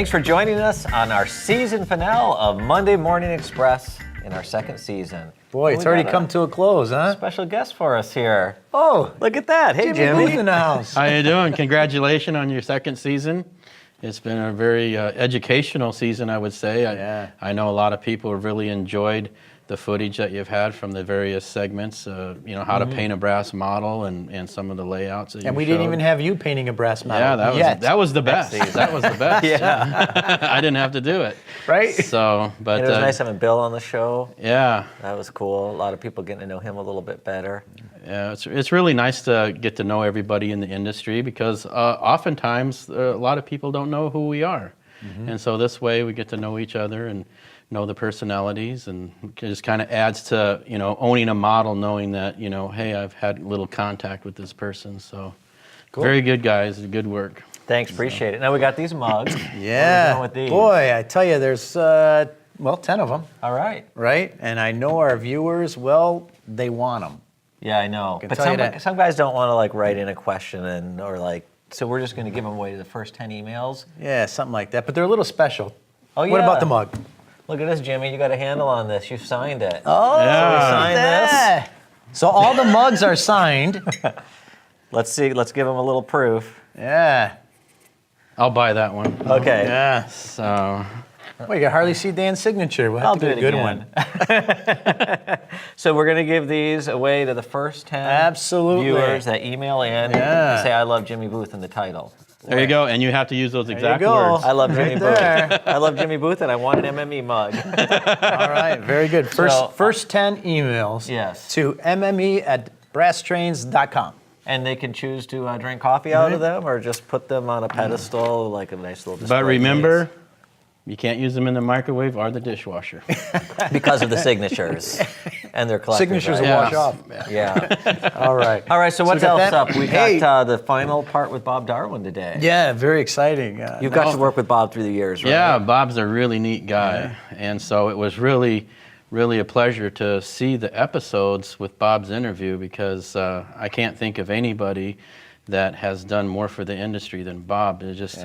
Thanks for joining us on our season finale of Monday Morning Express in our second season. Boy, it's already come to a close, huh? Special guest for us here. Oh, Look at that. Hey, Jimmy. Booth in the house. How you doing? Congratulations on your second season. It's been a very educational season, I would say. I know a lot of people have really enjoyed the footage that you've had from the various segments, how to paint a brass model and some of the layouts that you And we showed. didn't even have you painting a brass model. Yeah, that was the best. That was the best. Yeah. I didn't have to do it. Right? So, but And it was nice having Bill on the show. Yeah. That was cool. A lot of people getting to know him a little bit better. Yeah, it's really nice to get to know everybody in the industry because oftentimes a lot of people don't know who we are. And so this way we get to know each other and know the personalities, and it just kind of adds to, owning a model, knowing that, hey, I've had a little contact with this person. So cool. Very good, guys. Good work. Thanks, appreciate it. Now we got these mugs. Yeah. What are we doing with these? Boy, I tell you, there's, 10 of them. All right. Right? And I know our viewers, they want them. Yeah, I know. can But tell you that. some guys don't want to write in a question so we're just going to give them away to the first 10 emails. Yeah, something like that. But they're a little special. Oh, yeah. What about the mug? Look at this, Jimmy. You got a handle on this. You signed it. Oh, Yeah. So we signed this. So all the mugs are signed. Let's see. Let's give them a little proof. Yeah. I'll buy that one. Okay. Yeah. So, Well, you can hardly see Dan's signature. We'll have I'll to do get it a good again. one. So we're going to give these away to the first 10 Absolutely. viewers that email in Yeah. and say, I love Jimmy Booth in the title. there you go. And you have to use those exact go. words. I love Jimmy Booth. there. I love Jimmy Booth, and I want an MME mug. All right, very good. First 10 emails Yes. to mme@brasstrains.com. And they can choose to drink coffee out of them or just put them on a pedestal, like a nice little display But remember, you can't use them in the microwave or the dishwasher. case. Because of the signatures and their collectors. Signatures right? will wash off. Yeah. All right. All right, so what's we got else that? up? We Hey. got the final part with Bob Darwin today. Yeah, very exciting. You've got to work with Bob through the years, right? Yeah, Bob's a really neat guy. And so it was really a pleasure to see the episodes with Bob's interview because I can't think of anybody that has done more for the industry than Bob. It's just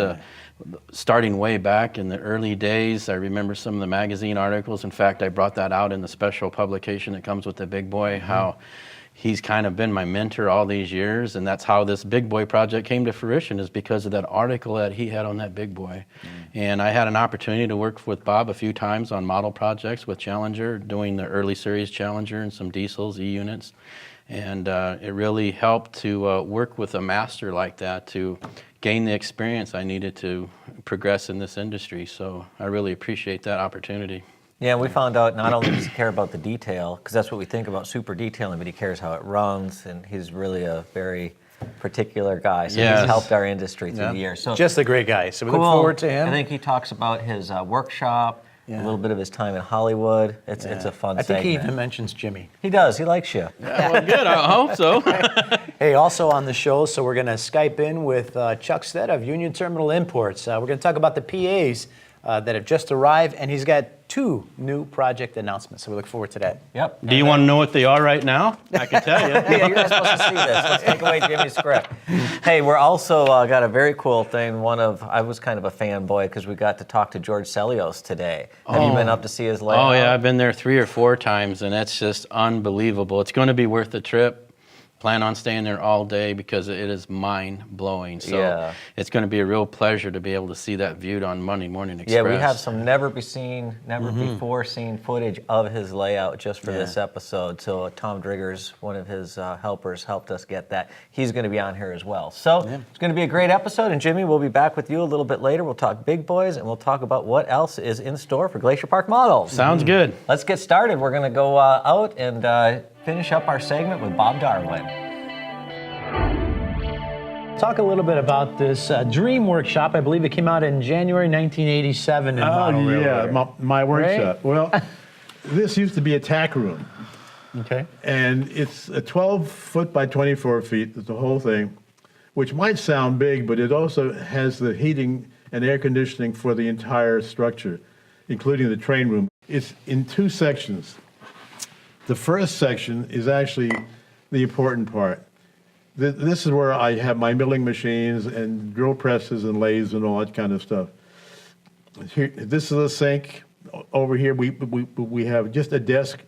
starting way back in the early days. I remember some of the magazine articles. In fact, I brought that out in the special publication that comes with the Big Boy, how he's kind of been my mentor all these years, and that's how this Big Boy project came to fruition, is because of that article that he had on that Big Boy. And I had an opportunity to work with Bob a few times on model projects with Challenger, doing the early series Challenger and some diesels, E-units. And it really helped to work with a master like that to gain the experience I needed to progress in this industry. So I really appreciate that opportunity. Yeah, we found out not only does he care about the detail, because that's what we think about super detailing, but he cares how it runs, and he's really a very particular guy. So Yes. he's helped our industry through the years. So Just a great guy. So we cool. look forward to him. I think he talks about his workshop, a little bit of his time in Hollywood. It's a fun I think he segment. even mentions Jimmy. He does. He likes you. Yeah, well, good. I hope so. Hey, also on the show, so we're going to Skype in with Chuck Sted of Union Terminal Imports. We're going to talk about the PAs that have just arrived, and he's got 2 new project announcements, so we look forward to that. Yep. Do you want to know what they are right now? I can tell you. Yeah, you're not supposed to see this. Let's take away Jimmy's script. Hey, we're also got a very cool thing. I was kind of a fanboy because we got to talk to George Sellios today. Have you been up to see his layout? Oh, yeah, I've been there 3 or 4 times, and that's just unbelievable. It's going to be worth the trip. Plan on staying there all day because it is mind-blowing. So it's going to be a real pleasure to be able to see that viewed on Monday Morning Express. Yeah, we have some never before seen footage of his layout just for this episode. So Thom Driggers, one of his helpers, helped us get that. He's going to be on here as well. So it's going to be a great episode. And Jimmy, we'll be back with you a little bit later. We'll talk big boys, and we'll talk about what else is in store for Glacier Park Models. Sounds good. Let's get started. We're going to go out and finish up our segment with Bob Darwin. Talk a little bit about this Dream Workshop. I believe it came out in January 1987 in Model Railroad. Yeah, my workshop. Well, this used to be a tack room. Okay. And it's a 12 foot by 24 feet, the whole thing, which might sound big, but it also has the heating and air conditioning for the entire structure, including the train room. It's in 2 sections. The first section is actually the important part. This is where I have my milling machines and drill presses and lathes and all that kind of stuff. here, this is a sink. Over here, we have just a desk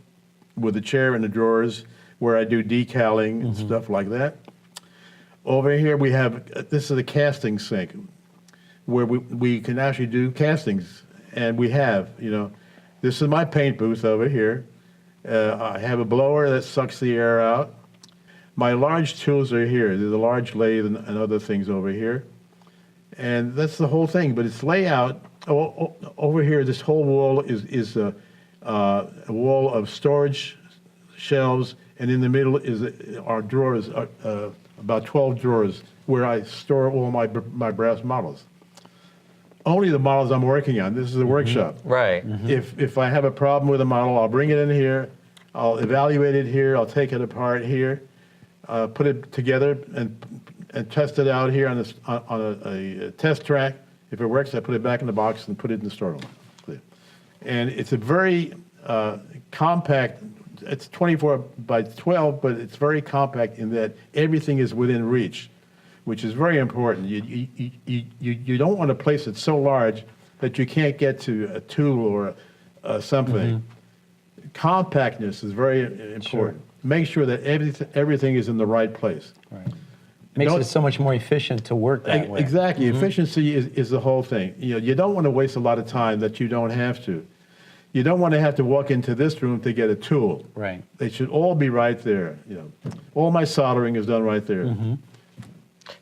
with a chair and the drawers where I do decaling and stuff like that. Over here, we have, this is a casting sink where we can actually do castings. And we have, this is my paint booth over here. I have a blower that sucks the air out. My large tools are here. There's a large lathe and other things over here. And that's the whole thing, but it's layout. Over here, this whole wall is a wall of storage shelves, and in the middle is our drawers, about 12 drawers, where I store all my brass models. Only the models I'm working on. This is a workshop. Right. If I have a problem with a model, I'll bring it in here, I'll evaluate it here, I'll take it apart here, put it together and test it out here on a test track. If it works, I put it back in the box and put it in the storeroom. And it's a very compact, it's 24 by 12, but it's very compact in that everything is within reach, which is very important. You don't want to place it so large that you can't get to a tool or something. Compactness is very important. Sure. Make sure that everything is in the right place. Right. Makes it so much more efficient to work that way. Exactly. Efficiency is the whole thing. You don't want to waste a lot of time that you don't have to. You don't want to have to walk into this room to get a tool. Right. They should all be right there. All my soldering is done right there.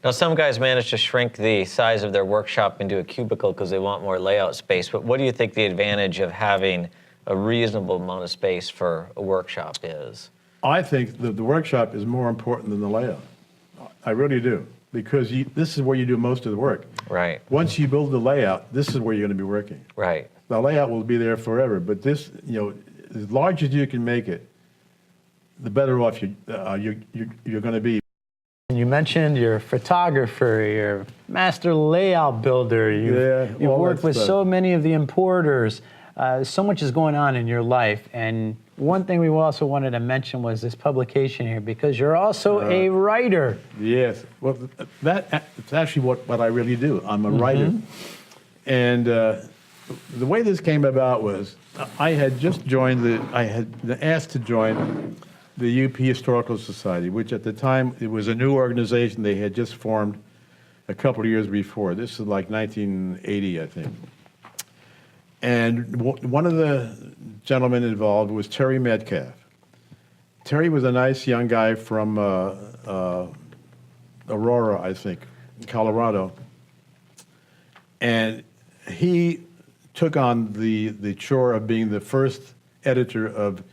Now, some guys manage to shrink the size of their workshop into a cubicle because they want more layout space. But what do you think the advantage of having a reasonable amount of space for a workshop is? I think that the workshop is more important than the layout. I really do, because this is where you do most of the work. Right. Once you build the layout, this is where you're going to be working. Right. The layout will be there forever, but this, as large as you can make it, the better off you're going to be. You mentioned you're a photographer, you're a master layout builder, you've worked with so many of the importers. So much is going on in your life, and one thing we also wanted to mention was this publication here, because you're also a writer. Yes, well, it's actually what I really do. I'm a writer, and the way this came about was I had just joined I had been asked to join the UP Historical Society, which at the time it was a new organization they had just formed a couple of years before. This is like 1980, I think. And one of the gentlemen involved was Terry Metcalf. Terry was a nice young guy from Aurora, I think, Colorado. And he took on the chore of being the first editor of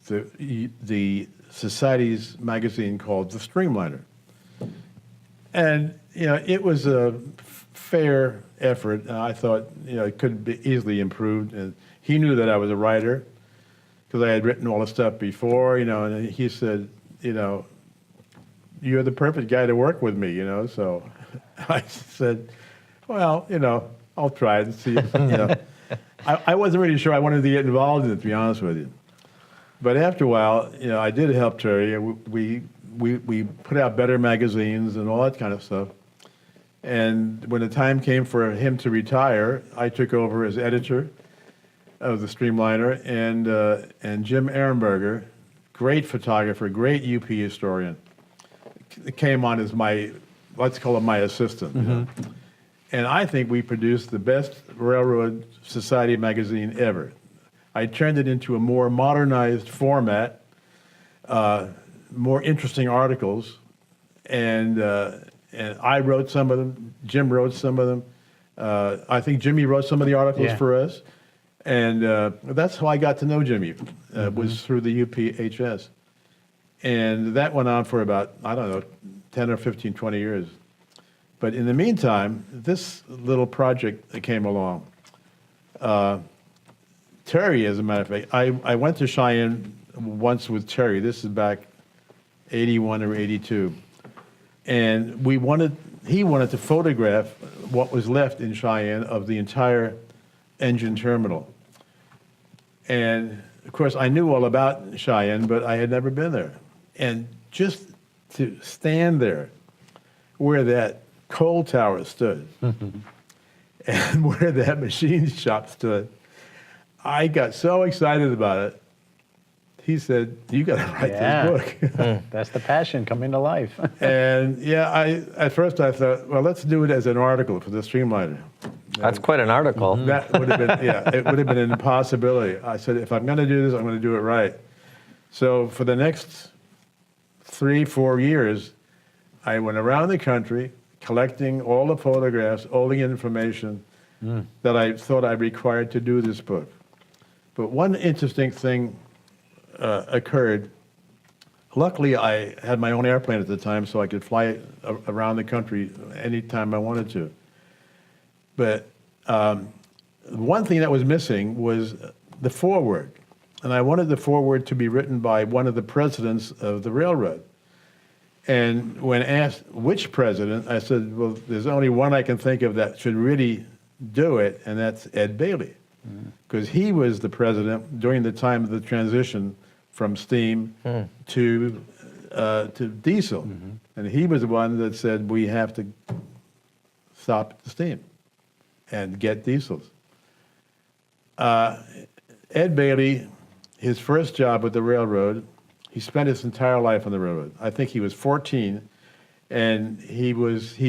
the Society's magazine called The Streamliner. And, it was a fair effort. I thought, it could be easily improved. And he knew that I was a writer because I had written all the stuff before, and he said, you're the perfect guy to work with me, So I said, well, I'll try it and see. I wasn't really sure I wanted to get involved in it, to be honest with you. But after a while, I did help Terry. We put out better magazines and all that kind of stuff. And when the time came for him to retire, I took over as editor of the Streamliner, and Jim Ehrenberger, great photographer, great UP historian, came on as let's call him my assistant. And I think we produced the best Railroad Society magazine ever. I turned it into a more modernized format, more interesting articles, and I wrote some of them. Jim wrote some of them. I think Jimmy wrote some of the articles for us, and that's how I got to know Jimmy. Was through the UPHS, and that went on for about 10 or 15, 20 years. But in the meantime, this little project that came along. Terry, as a matter of fact, I went to Cheyenne once with Terry. This is back 81 or 82. And he wanted to photograph what was left in Cheyenne of the entire engine terminal. And of course, I knew all about Cheyenne, but I had never been there. And just to stand there where that coal tower stood, and where that machine shop stood. I got so excited about it. He said, "You got to write this book." That's the passion coming to life. And at first I thought, well, let's do it as an article for the Streamliner. That's quite an article. That would have been, it would have been an impossibility. I said, if I'm going to do this, I'm going to do it right. So for the next 3-4 years, I went around the country collecting all the photographs, all the information that I thought I required to do this book. But one interesting thing occurred. Luckily, I had my own airplane at the time, so I could fly around the country anytime I wanted to. But one thing that was missing was the foreword. And I wanted the foreword to be written by one of the presidents of the railroad. And when asked which president, I said, well, there's only one I can think of that should really do it, and that's Ed Bailey. Because he was the president during the time of the transition from steam to diesel. And he was the one that said, we have to stop the steam and get diesels. Ed Bailey, his first job with the railroad, he spent his entire life on the railroad. I think he was 14, and he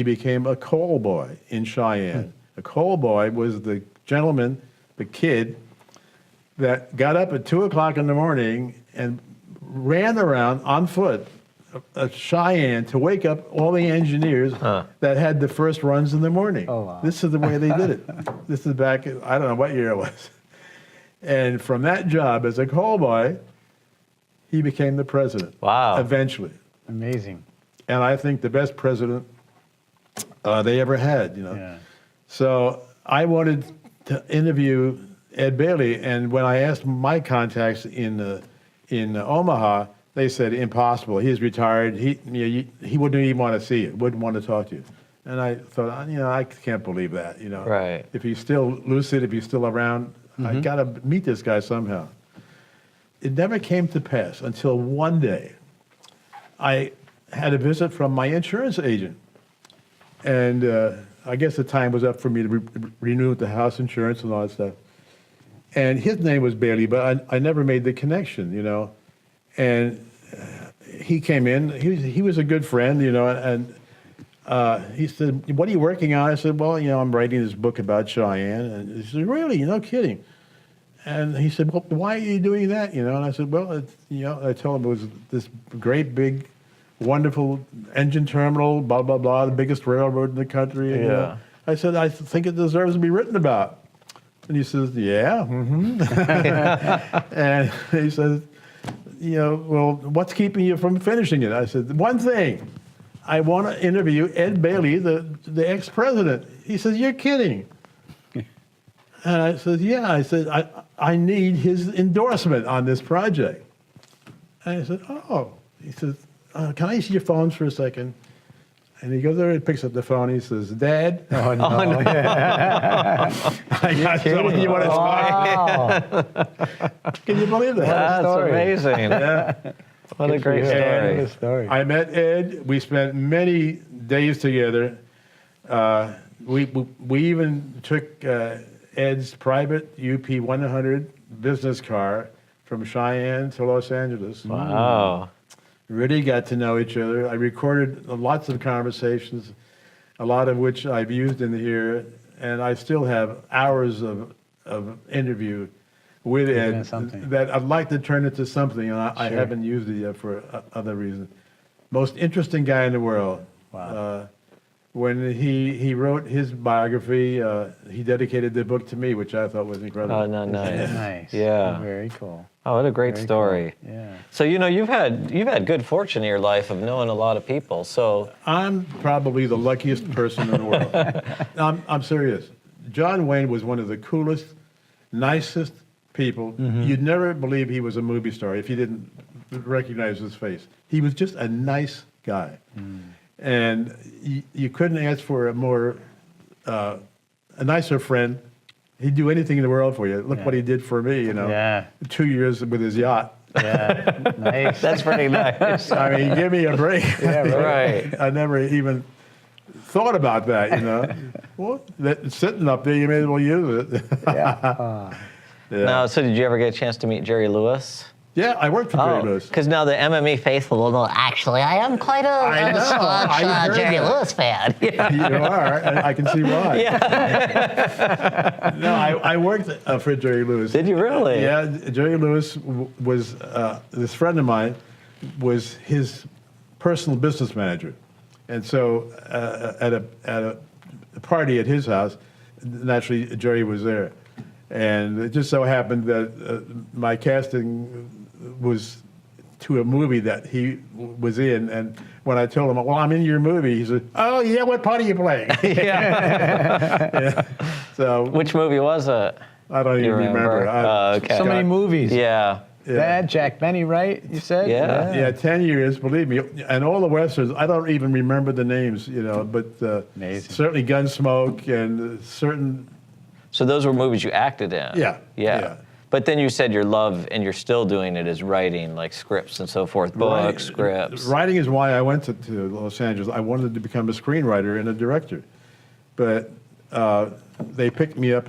became a coal boy in Cheyenne. A coal boy was the gentleman, the kid, that got up at 2 o'clock in the morning and ran around on foot Cheyenne to wake up all the engineers that had the first runs in the morning. Oh, wow. This is the way they did it. This is back, I don't know what year it was. And from that job as a coal boy, he became the president. Wow. Eventually. Amazing. And I think the best president they ever had, Yeah. So I wanted to interview Ed Bailey, and when I asked my contacts in Omaha, they said impossible. He's retired. He wouldn't even want to see you. Wouldn't want to talk to you. And I thought, I can't believe that. Right. If he's still lucid, if he's still around, I got to meet this guy somehow. It never came to pass until one day I had a visit from my insurance agent. And I guess the time was up for me to renew the house insurance and all that stuff. And his name was Bailey, but I never made the connection, And he came in. He was a good friend, and he said, "What are you working on?" I said, "Well, I'm writing this book about Cheyenne." And he said, "Really? No kidding." And he said, "Well, why are you doing that?" And I said, "Well, I told him it was this great, big, wonderful engine terminal, blah, blah, blah, the biggest railroad in the country." Yeah. I said, "I think it deserves to be written about." And he says, "Yeah." And he says, "Well, what's keeping you from finishing it?" I said, "One thing. I want to interview Ed Bailey, the ex-president." He says, "You're kidding." And I said, "Yeah." I said, I need his endorsement on this project." And I said, "Oh." He says, "Can I see your phones for a second?" And he goes there and picks up the phone. He says, "Dad." Oh, no. I got someone you want to talk. Can you believe that? That's story. amazing. Yeah. What a great And story. I met Ed. We spent many days together. We even took Ed's private UP 100 business car from Cheyenne to Los Angeles. Wow. Really got to know each other. I recorded lots of conversations, a lot of which I've used in here, and I still have hours of interview with Ed that I'd like to turn into something, and I haven't used it yet for other reasons. Most interesting guy in the world. Wow. When he wrote his biography, he dedicated the book to me, which I thought was incredible. Oh, no, nice. Nice. Yeah. Very cool. Oh, what a great Very story. cool. Yeah. So you've had good fortune in your life of knowing a lot of people. So I'm probably the luckiest person in the world. I'm serious. John Wayne was one of the coolest, nicest people. You'd never believe he was a movie star if you didn't recognize his face. He was just a nice guy. And you couldn't ask for a nicer friend. He'd do anything in the world for you. Look what he did for me, Yeah. 2 years with his yacht. Yeah. Nice. that's pretty nice. I mean, give me a break. Yeah, right. I never even thought about that, you know. Well, it's sitting up there, you may as well use it. Yeah. Yeah. Now, so did you ever get a chance to meet Jerry Lewis? Yeah, I worked for Jerry Lewis. Because now the MME faithful will know, actually, I am quite I a know, staunch I heard Jerry that. Lewis fan. You are, and I can see why. No, I worked for Jerry Lewis. Did you really? Yeah, Jerry Lewis was, this friend of mine was his personal business manager. And so at a party at his house, naturally, Jerry was there. And it just so happened that my casting was to a movie that he was in. And when I told him, well, I'm in your movie, he said, oh, yeah, what part are you playing? Yeah. So Which movie was it? I don't even remember. Okay. So many movies. Yeah. That, Jack Benny, right? You said? Yeah. Yeah, 10 years, believe me. And all the Westerns, I don't even remember the names, you know, but Amazing. certainly Gunsmoke and certain, So those were movies you acted in? Yeah, Yeah. yeah. But then you said your love, and you're still doing it, is writing, like scripts and so forth, books, scripts. Writing is why I went to Los Angeles. I wanted to become a screenwriter and a director. But they picked me up.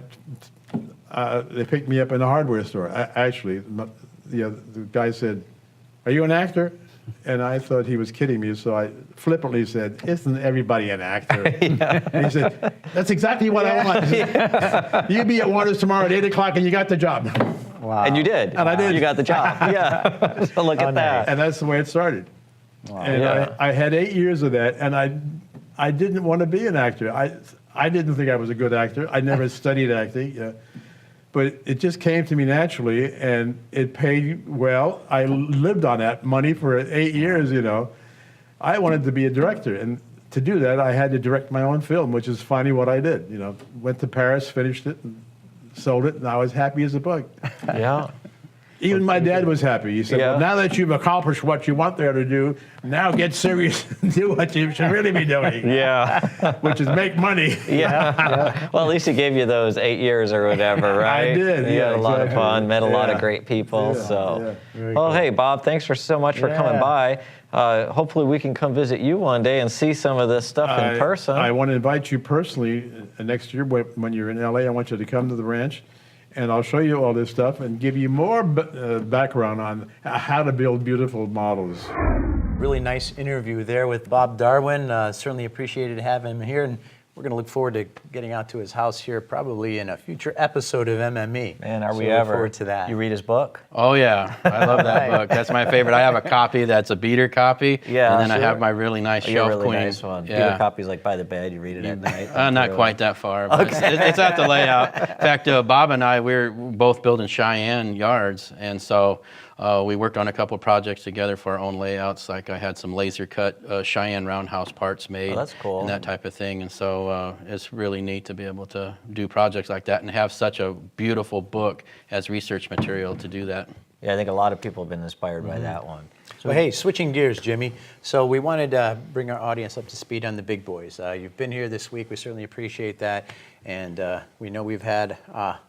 They picked me up in a hardware store. Actually, the guy said, "Are you an actor?" And I thought he was kidding me, so I flippantly said, "Isn't everybody an actor?" And he said, "That's exactly what I want." He said, "You be at Warner's tomorrow at 8 o'clock, and you got the job." Wow. And you did. And I did. You got the job. Yeah. So look at that. And that's the way it started. And Yeah. I had 8 years of that, and I didn't want to be an actor. I didn't think I was a good actor. I never studied acting. But it just came to me naturally, and it paid well. I lived on that money for 8 years, you know. I wanted to be a director, and to do that, I had to direct my own film, which is finally what I did. You know, went to Paris, finished it, and sold it, and I was happy as a bug. Yeah. Even my dad was happy. He said, Yeah. well, now that you've accomplished what you want there to do, now get serious and do what you should really be doing, Yeah. which is make money. Yeah. Well, at least he gave you those 8 years or whatever, right? I did, You yeah, had a lot of exactly. fun, met a lot of Yeah. great people. Yeah, So, yeah. Very well, cool. hey, Bob, thanks so much for coming by. Hopefully, we can come visit you one day and see some of this stuff in person. I want to invite you personally next year when you're in LA. I want you to come to the ranch, and I'll show you all this stuff and give you more background on how to build beautiful models. Really nice interview there with Bob Darwin. Certainly appreciated having him here, and we're going to look forward to getting out to his house here probably in a future episode of MME. Man, are So we look ever? forward to that. You read his book? Oh yeah, I love that book. That's my favorite. I have a copy that's a beater copy. Yeah, And then I sure. have my really nice You're shelf a really queen. nice one. Yeah. Peter copy's like by the bed. You read it at night. Not quite that far, but it's at the layout. In fact, Bob and I, we're both building Cheyenne yards, and so we worked on a couple of projects together for our own layouts. Like I had some laser cut Cheyenne roundhouse parts made. Oh, that's cool. And that type of thing. And so it's really neat to be able to do projects like that and have such a beautiful book as research material to do that. Yeah, I think a lot of people have been inspired by that one. So hey, switching gears, Jimmy. So we wanted to bring our audience up to speed on the big boys. You've been here this week. We certainly appreciate that. And we know we've had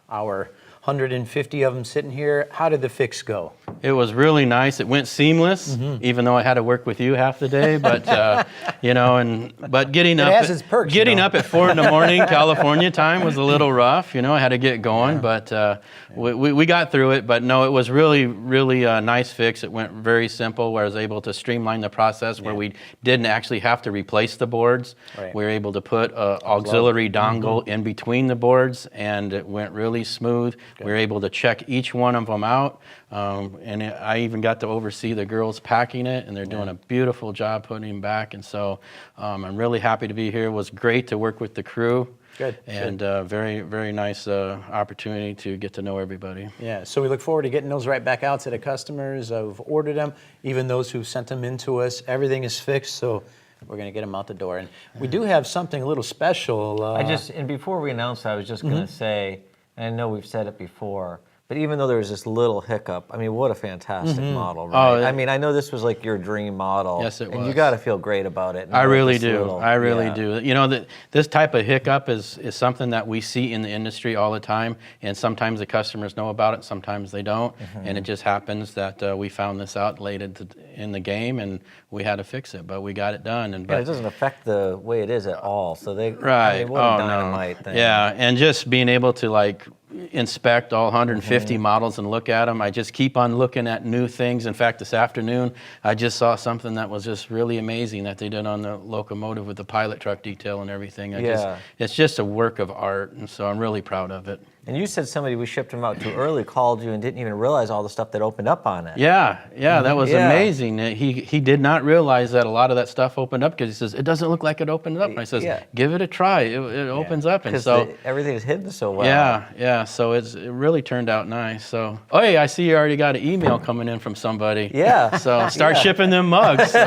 our 150 of them sitting here. How did the fix go? It was really nice. It went seamless, even though I had to work with you half the day. But you know, but getting up, has its perks, getting you know. up at 4 a.m. California time was a little rough. You know, I had to get going, but we got through it. But no, it was really a nice fix. It went very simple, where I was able to streamline the process, where we didn't actually have to replace the boards. Right. We were able to put an auxiliary dongle in between the boards, and it went really smooth. We were able to check each one of them out, and I even got to oversee the girls packing it, and they're doing a beautiful job putting them back. And so I'm really happy to be here. It was great to work with the crew. Good. And very nice opportunity to get to know everybody. Yeah, so we look forward to getting those right back out to the customers who've ordered them, even those who sent them in to us. Everything is fixed, so we're going to get them out the door. And we do have something a little special. And before we announce that, I was just going to say, and I know we've said it before, but But even though there was this little hiccup, I mean, what a fantastic model, right? Oh, I mean, I know this was like your dream model. Yes, it And you was. got to feel great about it. I really do. Little, I really yeah. do. You know, this type of hiccup is something that we see in the industry all the time, and sometimes the customers know about it, sometimes they don't, and it just happens that we found this out late in the game, and we had to fix it, but we got it done. And Yeah, it doesn't affect the way it is at all. So they, right. I mean, what a dynamite thing. Yeah, and just being able to like inspect all 150 models and look at them. I just keep on looking at new things. In fact, this afternoon, I just saw something that was just really amazing that they did on the locomotive with the pilot truck detail and everything. It's just a work of art, and so I'm really proud of it. And you said somebody we shipped them out too early called you and didn't even realize all the stuff that opened up on it. Yeah, that was Yeah. amazing. He did not realize that a lot of that stuff opened up because he says, it doesn't look like it opened up. And I says, give it a try. It opens up. And Because so everything is hidden so well. yeah. So it really turned out nice. So, oh, hey, I see you already got an email coming in from somebody. Yeah. So start shipping them mugs. So.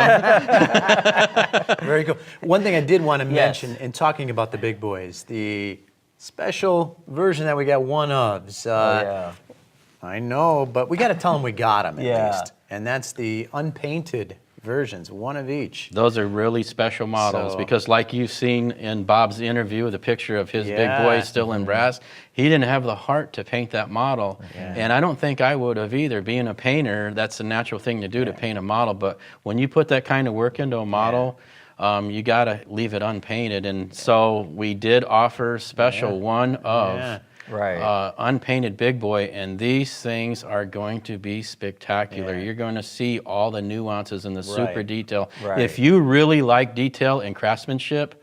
Very cool. One thing I did want to Yes. mention in talking about the big boys, the special version that we got one ofs. Yeah. I know, but we got to tell them we got them at Yeah. least. And that's the unpainted versions, one of each. Those are really special models So- because like you've seen in Bob's interview, the picture of his Yeah. big boy still in brass, he didn't have the heart to paint that model. And I don't think I would have either. Being a painter, that's a natural thing to do to paint a model. But when you put that kind of work into a model, you got to leave it unpainted. And so we did offer special one of Yeah. Right. unpainted big boy, and these things are going to be spectacular. Yeah. You're going to see all the nuances and the super Right. detail. Right. If you really like detail and craftsmanship,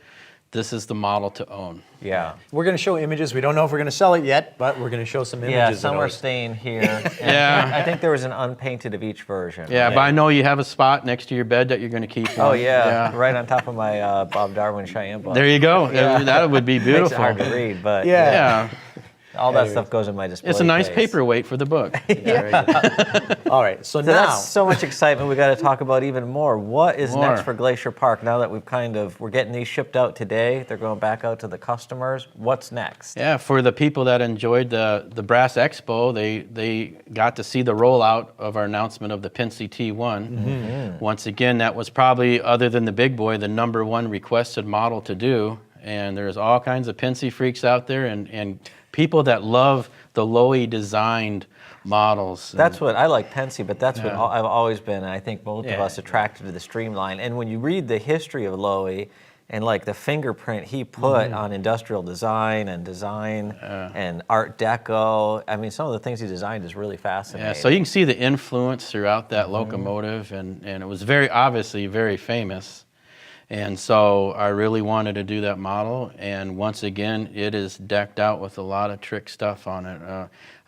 this is the model to own. Yeah. We're going to show images. We don't know if we're going to sell it yet, but we're going to show some images. Yeah, of some are those. staying here. And Yeah. I think there was an unpainted of each version. Yeah, right? but I know you have a spot next to your bed that you're going to keep. Oh, one. yeah. Right on top of my Bob Darwin Cheyenne book. There you go. That would be Makes it beautiful. hard to read, but Yeah. Yeah, all that stuff goes in my display it's a nice case. paperweight for the book. All right, so So now. that's so much excitement. We got to talk about even more. What is More. next for Glacier Park now that we're getting these shipped out today? They're going back out to the customers. What's next? Yeah, for the people that enjoyed the Brass Expo, they got to see the rollout of our announcement of the Pincy T1. Once again, that was probably, other than the big boy, the #1 requested model to do. And there's all kinds of Pincy freaks out there and people that love the Lowy designed models. That's what I like Pensy, but that's what I've always been, and I think both of Yeah. us attracted to the streamline. And when you read the history of Lowy and like the fingerprint he put on industrial design and Art Deco, I mean, some of the things he designed is really fascinating. Yeah, so you can see the influence throughout that locomotive, and it was very obviously very famous. And so I really wanted to do that model, and once again, it is decked out with a lot of trick stuff on it.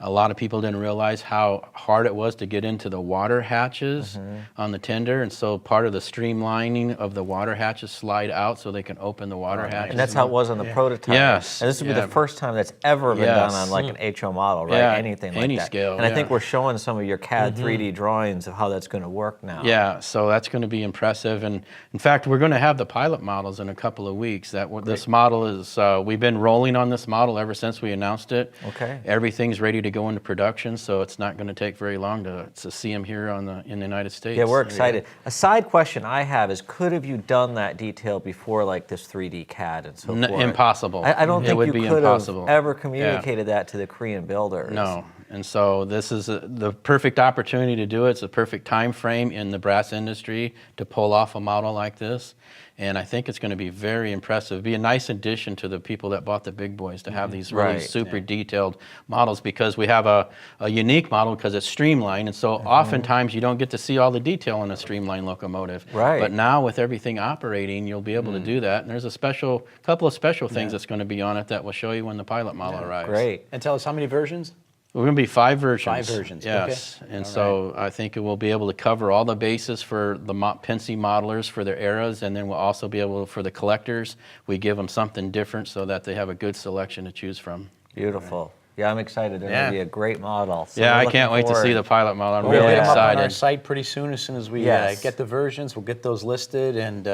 A lot of people didn't realize how hard it was to get into the water hatches on the tender, and so part of the streamlining of the water hatches slide out so they can open the water hatches. and that's how it was on the prototype. Yes, And this would be yeah. the first time that's ever been done on like an HO model, right? Yeah, Anything like any that. scale, And I think yeah. we're showing some of your CAD 3D drawings of how that's going to work now. Yeah, so that's going to be impressive, and in fact, we're going to have the pilot models in a couple of weeks. This model is we've been rolling on this model ever since we announced it. Okay. Everything's ready to go into production, so it's not going to take very long to see them here in the United States. Yeah, we're excited. A side question I have is, could have you done that detail before like this 3D CAD and so forth? Impossible. I don't It think would you be could impossible. have ever communicated that to the Korean builders. No. And so this is the perfect opportunity to do it. It's a perfect time frame in the brass industry to pull off a model like this. And I think it's going to be very impressive. Be a nice addition to the people that bought the big boys to have these really Right. super detailed models, because we have a unique model because it's streamlined. And so oftentimes you don't get to see all the detail in a streamlined locomotive. Right. But now with everything operating, you'll be able to do that. And there's a couple of special things that's going to be on it that will show you when the pilot model arrives. Great. And tell us how many versions? We're going to be 5 versions. 5 versions, Yes. okay. And All so I think it will be able to cover all the bases for the Pincy modelers for their eras, and then we'll also be able, for the collectors, we give them something different so that they have a good selection to choose from. Beautiful. Yeah, I'm excited. They're Yeah. going to be a great model. So Yeah, we're I looking can't wait to see forward. the pilot model. I'm We'll really get them up on our excited. site pretty soon. As soon as we Yes. get the versions, we'll get those listed, and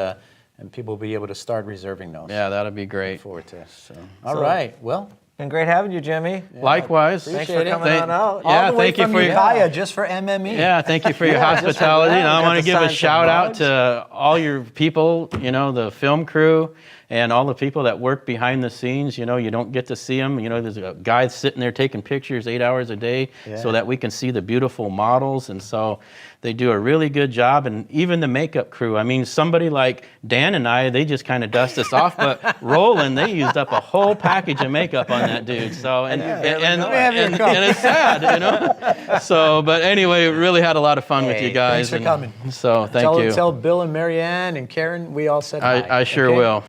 people will be able to start reserving those. Yeah, that'll be great. Look forward to it. So, All right. Well, And great having you, Jimmy. Likewise. Thanks for Appreciate it. coming on out. Yeah, All the way thank you from for your Ukiah just for MME. Yeah, thank you for your Yeah, just for hospitality. that. And I We got want to to give sign a some shout out mugs. to all your people, the film crew and all the people that work behind the scenes. You don't get to see them. There's a guy sitting there taking pictures 8 hours a day so that we can see the beautiful models. And so they do a really good job. And even the makeup crew. I mean, somebody like Dan and I, they just kind of dust us off. But Roland, they used up a whole package of makeup on that dude. So and it's sad, So, but anyway, we really had a lot of fun with you guys. Thanks for coming. So thank you. Tell Bill and Marianne and Karen we all said hi. I sure okay? will.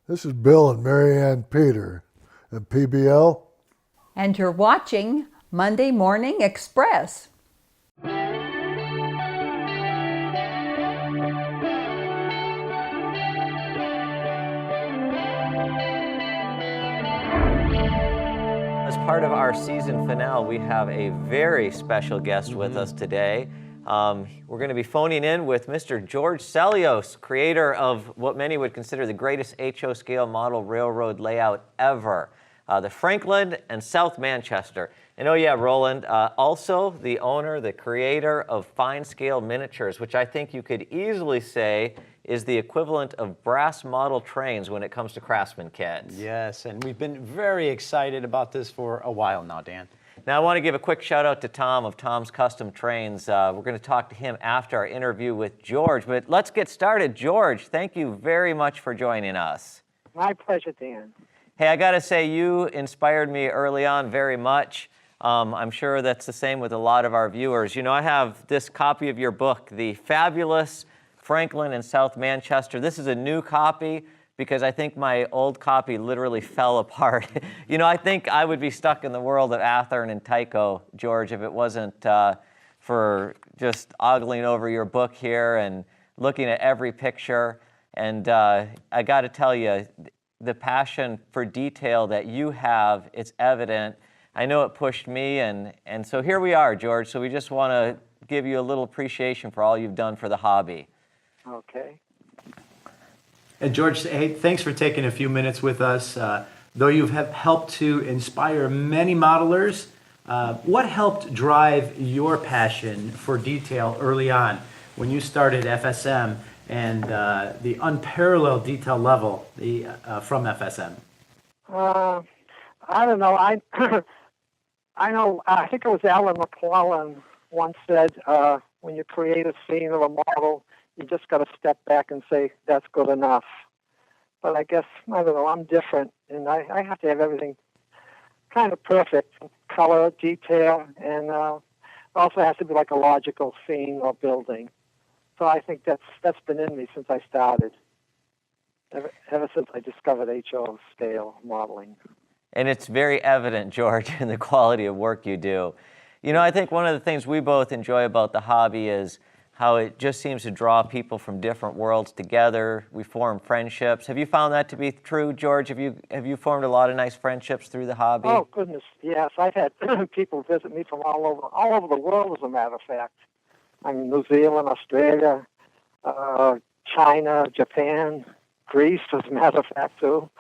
This is Bill and Marianne Peter at PBL. And you're watching Monday Morning Express. As part of our season finale, we have a very special guest with us today. We're going to be phoning in with Mr. George Sellios, creator of what many would consider the greatest HO scale model railroad layout ever, the Franklin and South Manchester. And oh yeah, Roland, also the owner, the creator of Fine Scale Miniatures, which I think you could easily say is the equivalent of brass model trains when it comes to craftsman kits. Yes, and we've been very excited about this for a while now, Dan. Now, I want to give a quick shout out to Thom of Thom's Custom Trains. We're going to talk to him after our interview with George, but let's get started. George, thank you very much for joining us. My pleasure, Dan. Hey, I got to say, you inspired me early on very much. I'm sure that's the same with a lot of our viewers. I have this copy of your book, The Fabulous Franklin and South Manchester. This is a new copy because I think my old copy literally fell apart. I think I would be stuck in the world of Athearn and Tycho, George, if it wasn't for just ogling over your book here and looking at every picture. And I got to tell you, the passion for detail that you have, it's evident. I know it pushed me, and so here we are, George. So we just want to give you a little appreciation for all you've done for the hobby. Okay. And George, hey, thanks for taking a few minutes with us. Though you have helped to inspire many modelers, what helped drive your passion for detail early on when you started FSM and the unparalleled detail level from FSM? I don't know. I know. I think it was Alan McClellan once said, when you create a scene or a model, you just got to step back and say, that's good enough. But I guess, I don't know, I'm different, and I have to have everything kind of perfect, color, detail, and it also has to be like a logical scene or building. So I think that's been in me since I started, ever since I discovered HO scale modeling. And it's very evident, George, in the quality of work you do. I think one of the things we both enjoy about the hobby is how it just seems to draw people from different worlds together. We form friendships. Have you found that to be true, George? Have you formed a lot of nice friendships through the hobby? Oh, goodness, yes. I've had people visit me from all over the world, as a matter of fact. I mean, New Zealand, Australia, China, Japan, Greece, as a matter of fact, too.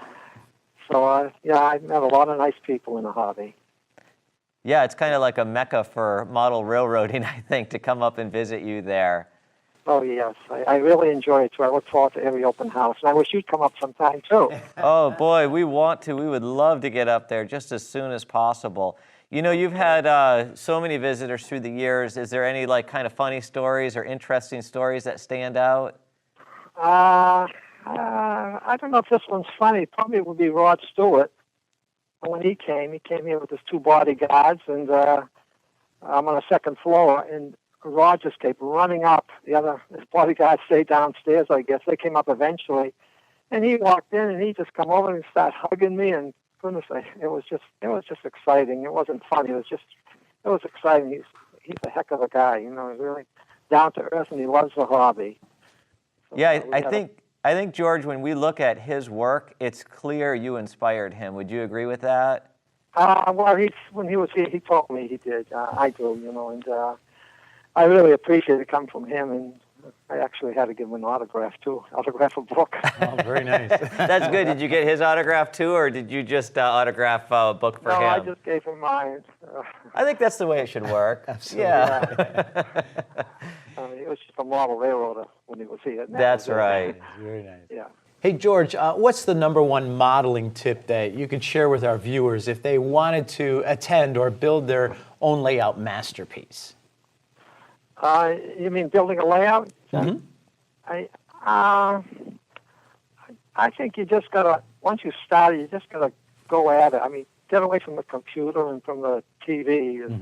So, I've met a lot of nice people in the hobby. Yeah, it's kind of like a mecca for model railroading, I think, to come up and visit you there. Oh, yes. I really enjoy it, too. I look forward to every open house. And I wish you'd come up sometime, too. Oh, boy, we want to. We would love to get up there just as soon as possible. You've had so many visitors through the years. Is there any, kind of funny stories or interesting stories that stand out? I don't know if this one's funny. Probably it would be Rod Stewart. When he came here with his two bodyguards, and I'm on the second floor, and Rod just kept running up. His bodyguards stayed downstairs, I guess. They came up eventually, and he walked in, and he just come over and started hugging me, and goodness, it was just exciting. It wasn't funny. It was exciting. He's a heck of a guy, He's really down to earth, and he loves the hobby. So, yeah, I think, George, when we look at his work, it's clear you inspired him. Would you agree with that? Well, when he was here, he told me he did. I do, and I really appreciate it coming from him. And I actually had to give him an autograph too, autograph a book. Oh, very nice. That's good. Did you get his autograph too, or did you just autograph a book for No, him? I just gave him mine. I think that's the way it should work. Absolutely. Yeah. It was just a model railroader when he was here. That's right. Very nice. Yeah. Hey, George, what's the #1 modeling tip that you could share with our viewers if they wanted to attend or build their own layout masterpiece? You mean building a layout? Mm-hmm. I think you just gotta, once you start, you just gotta go at it. I mean, get away from the computer and from the TV. There's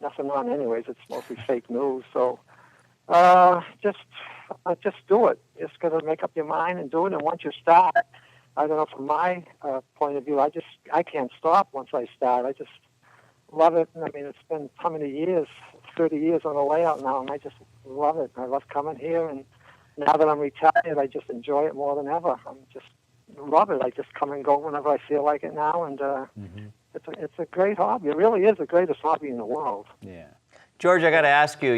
nothing on anyways. It's mostly fake news. So just do it. You just gotta make up your mind and do it. And once you start, I don't know, from my point of view, I can't stop once I start. I just love it. I mean, it's been how many years? 30 years on the layout now, and I just love it. I love coming here, and now that I'm retired, I just enjoy it more than ever. I just love it. I just come and go whenever I feel like it now, and it's a great hobby. It really is the greatest hobby in the world. Yeah. George, I got to ask you,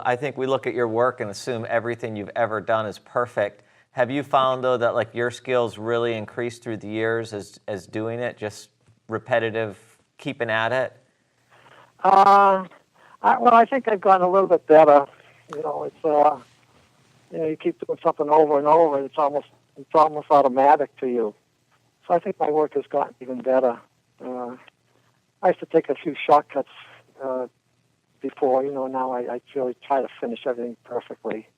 I think we look at your work and assume everything you've ever done is perfect. Have you found, though, that like your skills really increased through the years as doing it, just repetitive, keeping at it? I think I've gotten a little bit better. It's you keep doing something over and over, and it's almost automatic to you. So I think my work has gotten even better. I used to take a few shortcuts before, now I really try to finish everything perfectly.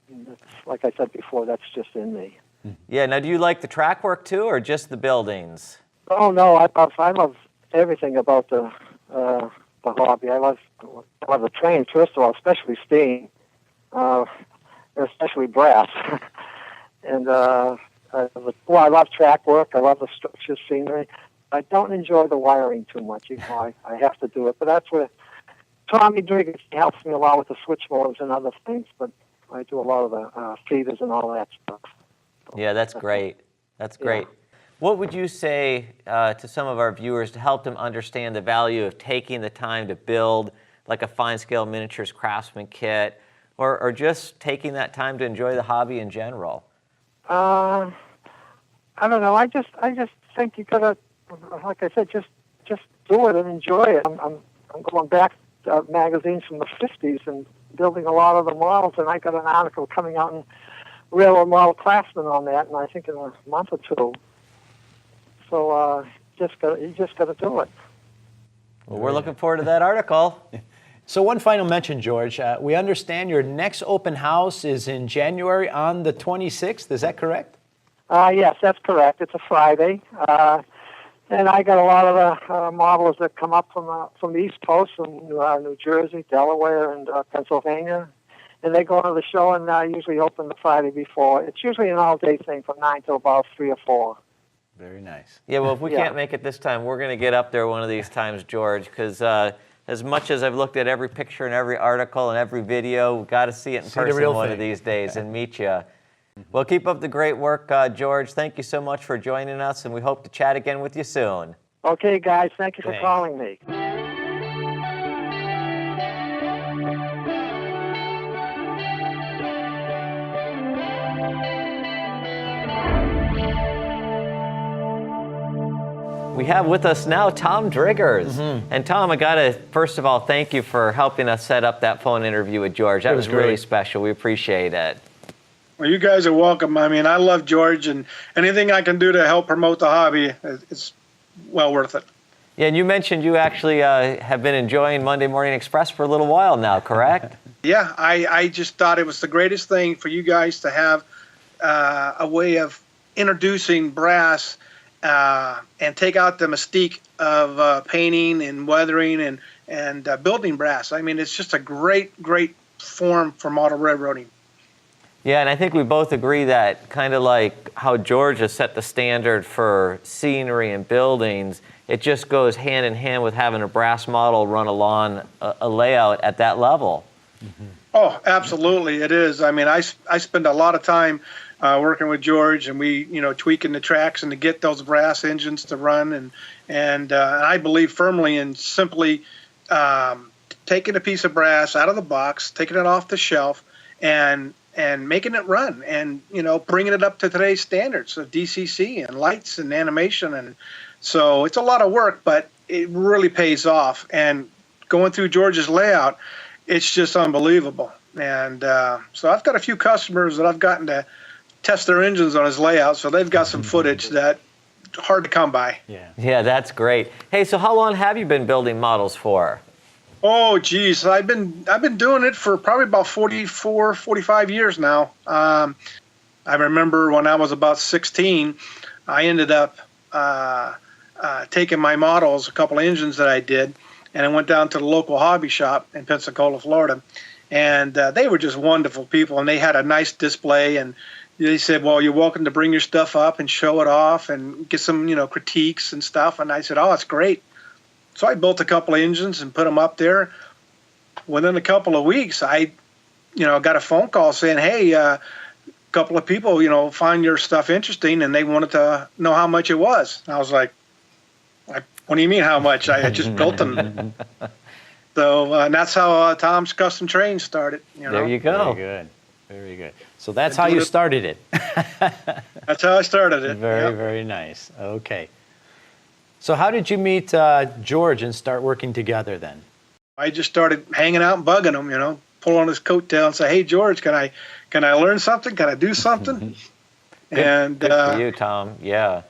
And that's, like I said before, that's just in me. Yeah, now do you like the track work too, or just the buildings? Oh, no, I love everything about the hobby. I love the train, first of all, especially steam, especially brass. And I love track work. I love the structure, scenery. I don't enjoy the wiring too much. I have to do it, but that's where Tommy Driggers helps me a lot with the switch motors and other things. But I do a lot of the feeders and all that stuff. Yeah, that's great. That's great. Yeah. What would you say to some of our viewers to help them understand the value of taking the time to build like a fine-scale miniatures craftsman kit, or just taking that time to enjoy the hobby in general? I don't know. I just think you gotta, like I said, just do it and enjoy it. I'm going back to magazines from the 50s and building a lot of the models, and I got an article coming out in Railroad Model Craftsman on that, and I think in a month or two. So you just got to do it. Well, we're looking forward to that article. So one final mention, George. We understand your next open house is in January on the 26th. Is that correct? Yes, that's correct. It's a Friday. And I got a lot of the modelers that come up from the East Coast, from New Jersey, Delaware, and Pennsylvania. And they go to the show and usually open the Friday before. It's usually an all-day thing from 9 till about 3 or 4. Very nice. Yeah, well, if we can't make it this time, we're going to get up there one of these times, George, because as much as I've looked at every picture and every article and every video, we've got to see it in person one of these days and meet you. Well, keep up the great work, George. Thank you so much for joining us, and we hope to chat again with you soon. Okay, guys. Thank you for calling me. We have with us now Thom Driggers. And Thom, I got to, first of all, thank you for helping us set up that phone interview with George. That was really special. We appreciate it. Well, you guys are welcome. I mean, I love George, and anything I can do to help promote the hobby, it's well worth it. Yeah, and you mentioned you actually have been enjoying Monday Morning Express for a little while now, correct? Yeah, I just thought it was the greatest thing for you guys to have a way of introducing brass and take out the mystique of painting and weathering and building brass. I mean, it's just a great form for model railroading. Yeah, and I think we both agree that kind of like how George has set the standard for scenery and buildings, it just goes hand in hand with having a brass model run along a layout at that level. Oh, absolutely, it is. I mean, I spend a lot of time working with George, and we, tweaking the tracks and to get those brass engines to run, and I believe firmly in simply taking a piece of brass out of the box, taking it off the shelf, and making it run, and bringing it up to today's standards of DCC and lights and animation. And so it's a lot of work, but it really pays off. And going through George's layout, it's just unbelievable. And so I've got a few customers that I've gotten to test their engines on his layout, so they've got some footage that hard to come by. Yeah, that's great. Hey, so how long have you been building models for? Oh, geez, I've been doing it for probably about 44, 45 years now. I remember when I was about 16, I ended up taking my models, a couple of engines that I did, and I went down to the local hobby shop in Pensacola, Florida, and they were just wonderful people, and they had a nice display, and they said, well, you're welcome to bring your stuff up and show it off and get some, critiques and stuff. And I said, oh, it's great. So I built a couple of engines and put them up there. Within a couple of weeks, I, got a phone call saying, hey, a couple of people, find your stuff interesting, and they wanted to know how much it was. And I was like, what do you mean how much? I just built them. So and that's how Thom's Custom Trains started. There you go. Very good. Very good. So that's how you started it. That's how I started it. Very nice. Okay. So how did you meet George and start working together then? I just started hanging out and bugging him, pull on his coattail and say, hey, George, can I learn something? Can I do something? Good for you, Thom. Yeah.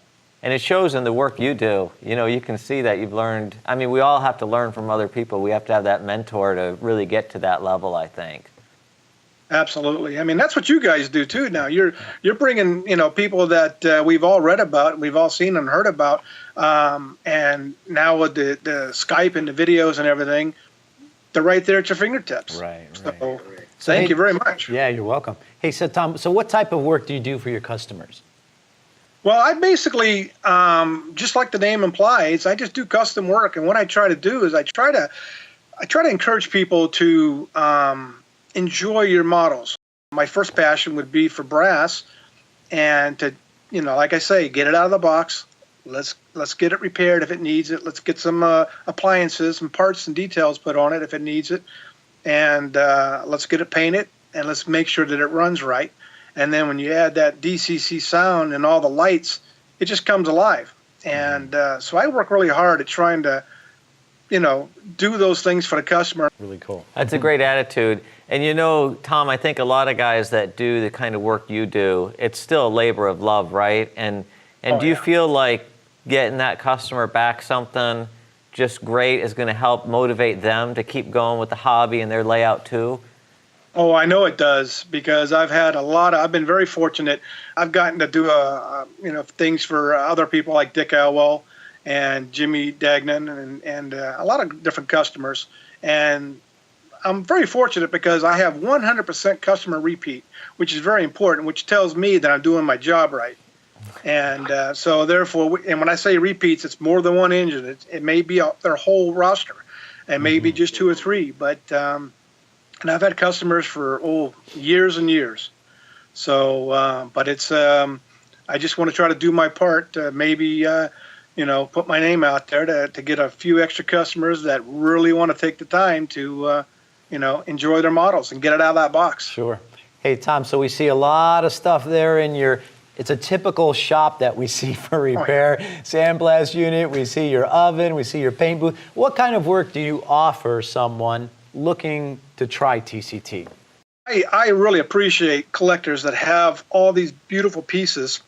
And it shows in the work you do. You can see that you've learned. I mean, we all have to learn from other people. We have to have that mentor to really get to that level, I think. Absolutely. I mean, that's what you guys do too. Now you're bringing people that we've all read about, we've all seen and heard about, and now with the Skype and the videos and everything, they're right there at your fingertips. Right. So thank you very much. Yeah, you're welcome. Hey, so Thom, so what type of work do you do for your customers? Well, I basically, just like the name implies, I just do custom work, and what I try to do is I try to encourage people to enjoy your models. My first passion would be for brass, and to, like I say, get it out of the box. Let's get it repaired if it needs it. Let's get some appliances, some parts and details put on it if it needs it, and let's get it painted, and let's make sure that it runs right. And then when you add that DCC sound and all the lights, it just comes alive. And so I work really hard at trying to, do those things for the customer. Really cool. That's a great attitude. And Thom, I think a lot of guys that do the kind of work you do, it's still a labor of love, right? And do you feel like getting that customer back something just great is going to help motivate them to keep going with the hobby and their layout too? Oh, I know it does, because I've been very fortunate. I've gotten to do things for other people like Dick Elwell and Jimmy Dagnan and a lot of different customers. And I'm very fortunate because I have 100% customer repeat, which is very important, which tells me that I'm doing my job right. And so therefore, and when I say repeats, it's more than one engine. It may be their whole roster, and maybe just 2 or 3, but and I've had customers for years and years. So, but it's I just want to try to do my part. Maybe put my name out there to get a few extra customers that really want to take the time to enjoy their models and get it out of that box. Sure. Hey, Thom, so we see a lot of stuff there in it's a typical shop that we see for repair. Sandblast unit, we see your oven, we see your paint booth. What kind of work do you offer someone looking to try TCT? I really appreciate collectors that have all these beautiful pieces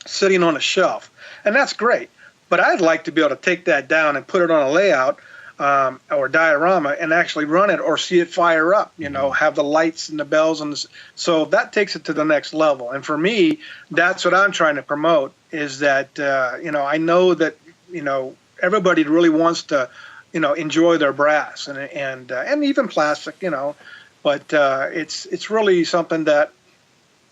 sitting on a shelf, and that's great. But I'd like to be able to take that down and put it on a layout or diorama and actually run it or see it fire up, have the lights and the bells. So that takes it to the next level. And for me, that's what I'm trying to promote, is that, I know that, everybody really wants to, enjoy their brass and even plastic, but it's really something that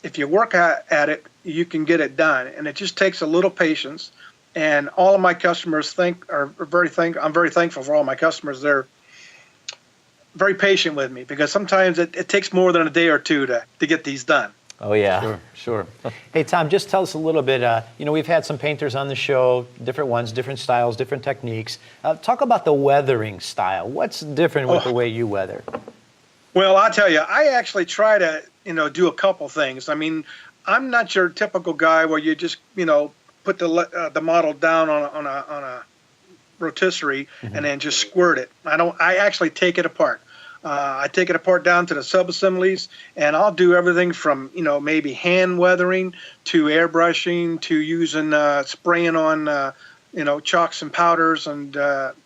if you work at it, you can get it done. And it just takes a little patience. And all of my customers I'm very thankful for all my customers. They're very patient with me, because sometimes it takes more than a day or two to get these done. Oh, yeah. Sure. Hey, Thom, just tell us a little bit. We've had some painters on the show, different ones, different styles, different techniques. Talk about the weathering style. What's different with the way you weather? Well, I'll tell you, I actually try to, do a couple things. I mean, I'm not your typical guy where you just, put the model down on a rotisserie and then just squirt it. I actually take it apart. I take it apart down to the sub-assemblies, and I'll do everything from, maybe hand weathering to airbrushing to using spraying on, chalks and powders and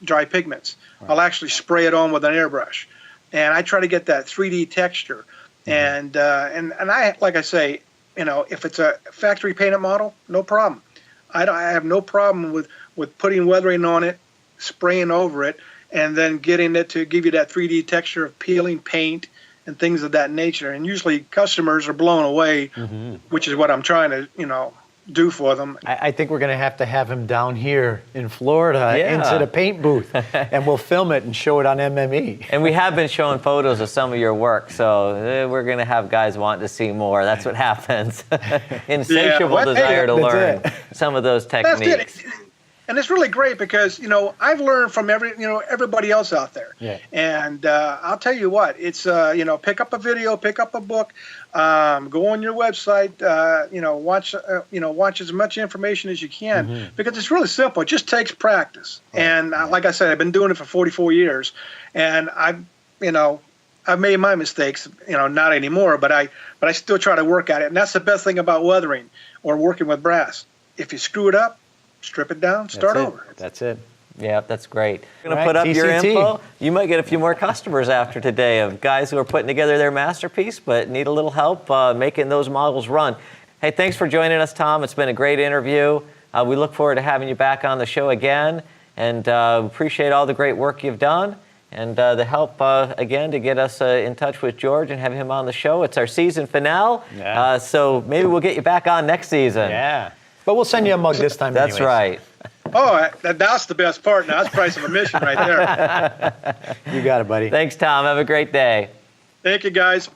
dry pigments. Right. I'll actually spray it on with an airbrush, and I try to get that 3D texture. And I, like I say, if it's a factory painted model, no problem. I have no problem with putting weathering on it, spraying over it, and then getting it to give you that 3D texture of peeling paint and things of that nature. And usually customers are blown away, which is what I'm trying to, do for them. I think we're going to have him down here in Florida into the paint booth, and we'll film it and show it on MME. And we have been showing photos of some of your work, so we're going to have guys want to see more. That's what happens. Insatiable desire to learn some of those techniques. That's it. And it's really great because, I've learned from everybody else out there. Yeah. And I'll tell you what, it's, pick up a video, pick up a book, go on your website, watch as much information as you can because it's really simple. It just takes practice. Right. And like I said, I've been doing it for 44 years, and I've made my mistakes, not anymore, but I still try to work at it. And that's the best thing about weathering or working with brass. If you screw it up, strip it down, start over. That's it. Yeah, that's great. We're going to put up your info. You might get a few more customers after today of guys who are putting together their masterpiece but need a little help making those models run. Hey, thanks for joining us, Thom. It's been a great interview. We look forward to having you back on the show again, and appreciate all the great work you've done and the help, again, to get us in touch with George and have him on the show. It's our season finale, so maybe we'll get you back on next season. Yeah. But we'll send you a mug this time. That's right. Oh, that's the best part now. That's price of admission right there. You got it, buddy. Thanks, Thom. Have a great day. Thank you, guys.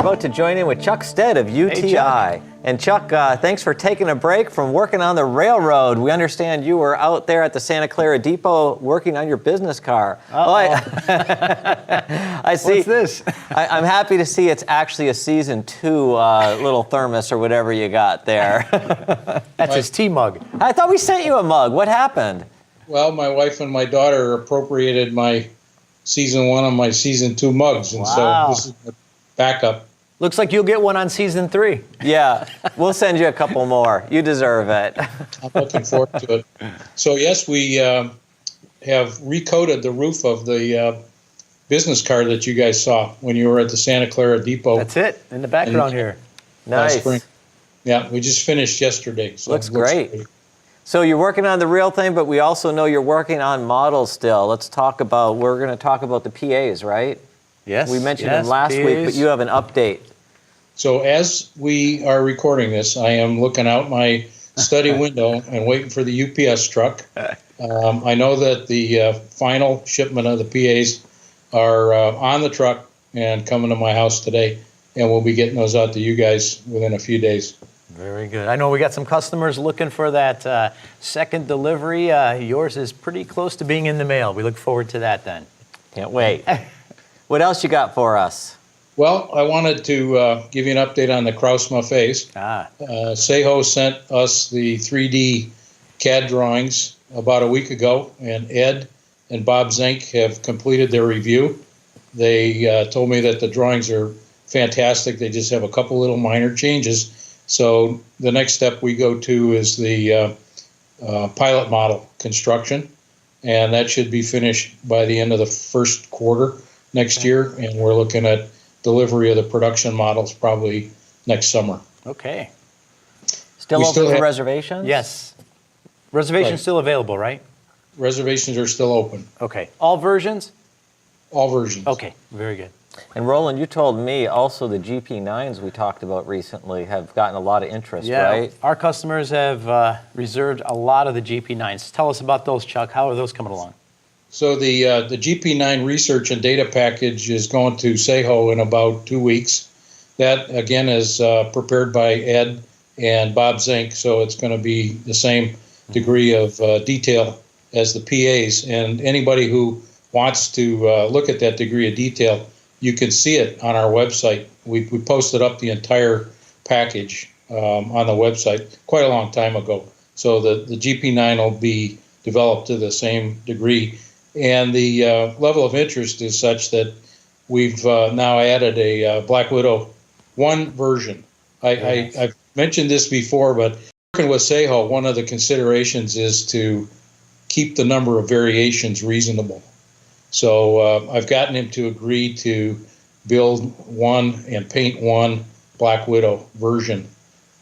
about to join in with Chuck Sted of UTI. Hey, Chuck. And Chuck, thanks for taking a break from working on the railroad. We understand you were out there at the Santa Clara Depot working on your business car. I see. What's this? I'm happy to see it's actually a season 2 little thermos or whatever you got there. That's his tea mug. I thought we sent you a mug. What happened? Well, my wife and my daughter appropriated my season 1 and my season 2 mugs, and Wow. so this is the backup. Looks like you'll get one on season 3. Yeah, we'll send you a couple more. You deserve it. I'm looking forward to it. So yes, we have recoated the roof of the business car that you guys saw when you were at the Santa Clara Depot. That's it, in the background here. last Nice. spring. Yeah, we just finished yesterday. So Looks it great. So you're working on the real thing, but we also know you're working on models still. We're going to talk about the PAs, right? Yes. We mentioned them last week, but you have an update. So as we are recording this, I am looking out my study window and waiting for the UPS truck. I know that the final shipment of the PAs are on the truck and coming to my house today, and we'll be getting those out to you guys within a few days. Very good. I know we got some customers looking for that second delivery. Yours is pretty close to being in the mail. We look forward to that then. Can't wait. What else you got for us? Well, I wanted to give you an update on the Kraus Maffes. Seho sent us the 3D CAD drawings about a week ago, and Ed and Bob Zink have completed their review. They told me that the drawings are fantastic. They just have a couple little minor changes. So the next step we go to is the pilot model construction, and that should be finished by the end of the first quarter next year, and we're looking at delivery of the production models probably next summer. Okay. Still We open still for have- reservations? Yes. Reservations Right. still available, right? Reservations are still open, Okay. All versions? all versions. Okay. Very good. And Roland, you told me also the GP9s we talked about recently have gotten a lot of interest, Yeah. right? Our customers have reserved a lot of the GP9s. Tell us about those, Chuck. How are those coming along? So the GP9 research and data package is going to Seho in about 2 weeks. That, again, is prepared by Ed and Bob Zink, so it's going to be the same degree of detail as the PAs. And anybody who wants to look at that degree of detail, you can see it on our website. We posted up the entire package on the website quite a long time ago. So the GP9 will be developed to the same degree. And the level of interest is such that we've now added a Black Widow 1 version. I've mentioned this before, but working with Seho, one of the considerations is to keep the number of variations reasonable. So I've gotten him to agree to build one and paint one Black Widow version.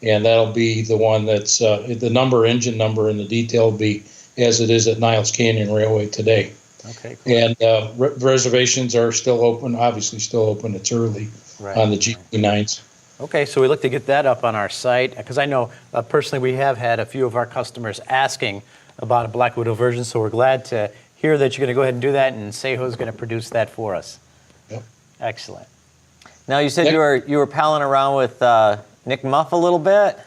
And that'll be the one that's the engine number, and the detail will be as it is at Niles Canyon Railway today. Okay. Cool. And reservations are still open, obviously still open. It's early on the GP9s. Okay, so we look to get that up on our site, because I know personally we have had a few of our customers asking about a Black Widow version, so we're glad to hear that you're going to go ahead and do that, and Seho's going to produce that for us. Yep. Excellent. Now, you said Nick? you were palling around with Nick Muff a little bit?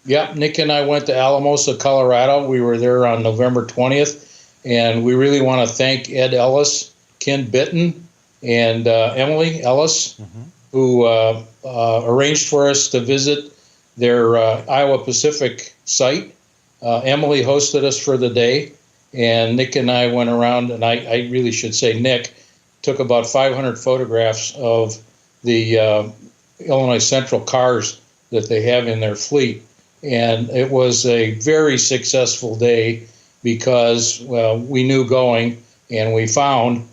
Yep, Nick and I went to Alamosa, Colorado. We were there on November 20th, and we really want to thank Ed Ellis, Ken Bitton, and Emily Ellis, who arranged for us to visit their Iowa Pacific site. Emily hosted us for the day, and Nick and I went around, and I really should say Nick took about 500 photographs of the Illinois Central cars that they have in their fleet. And it was a very successful day because, well, we knew going, and we found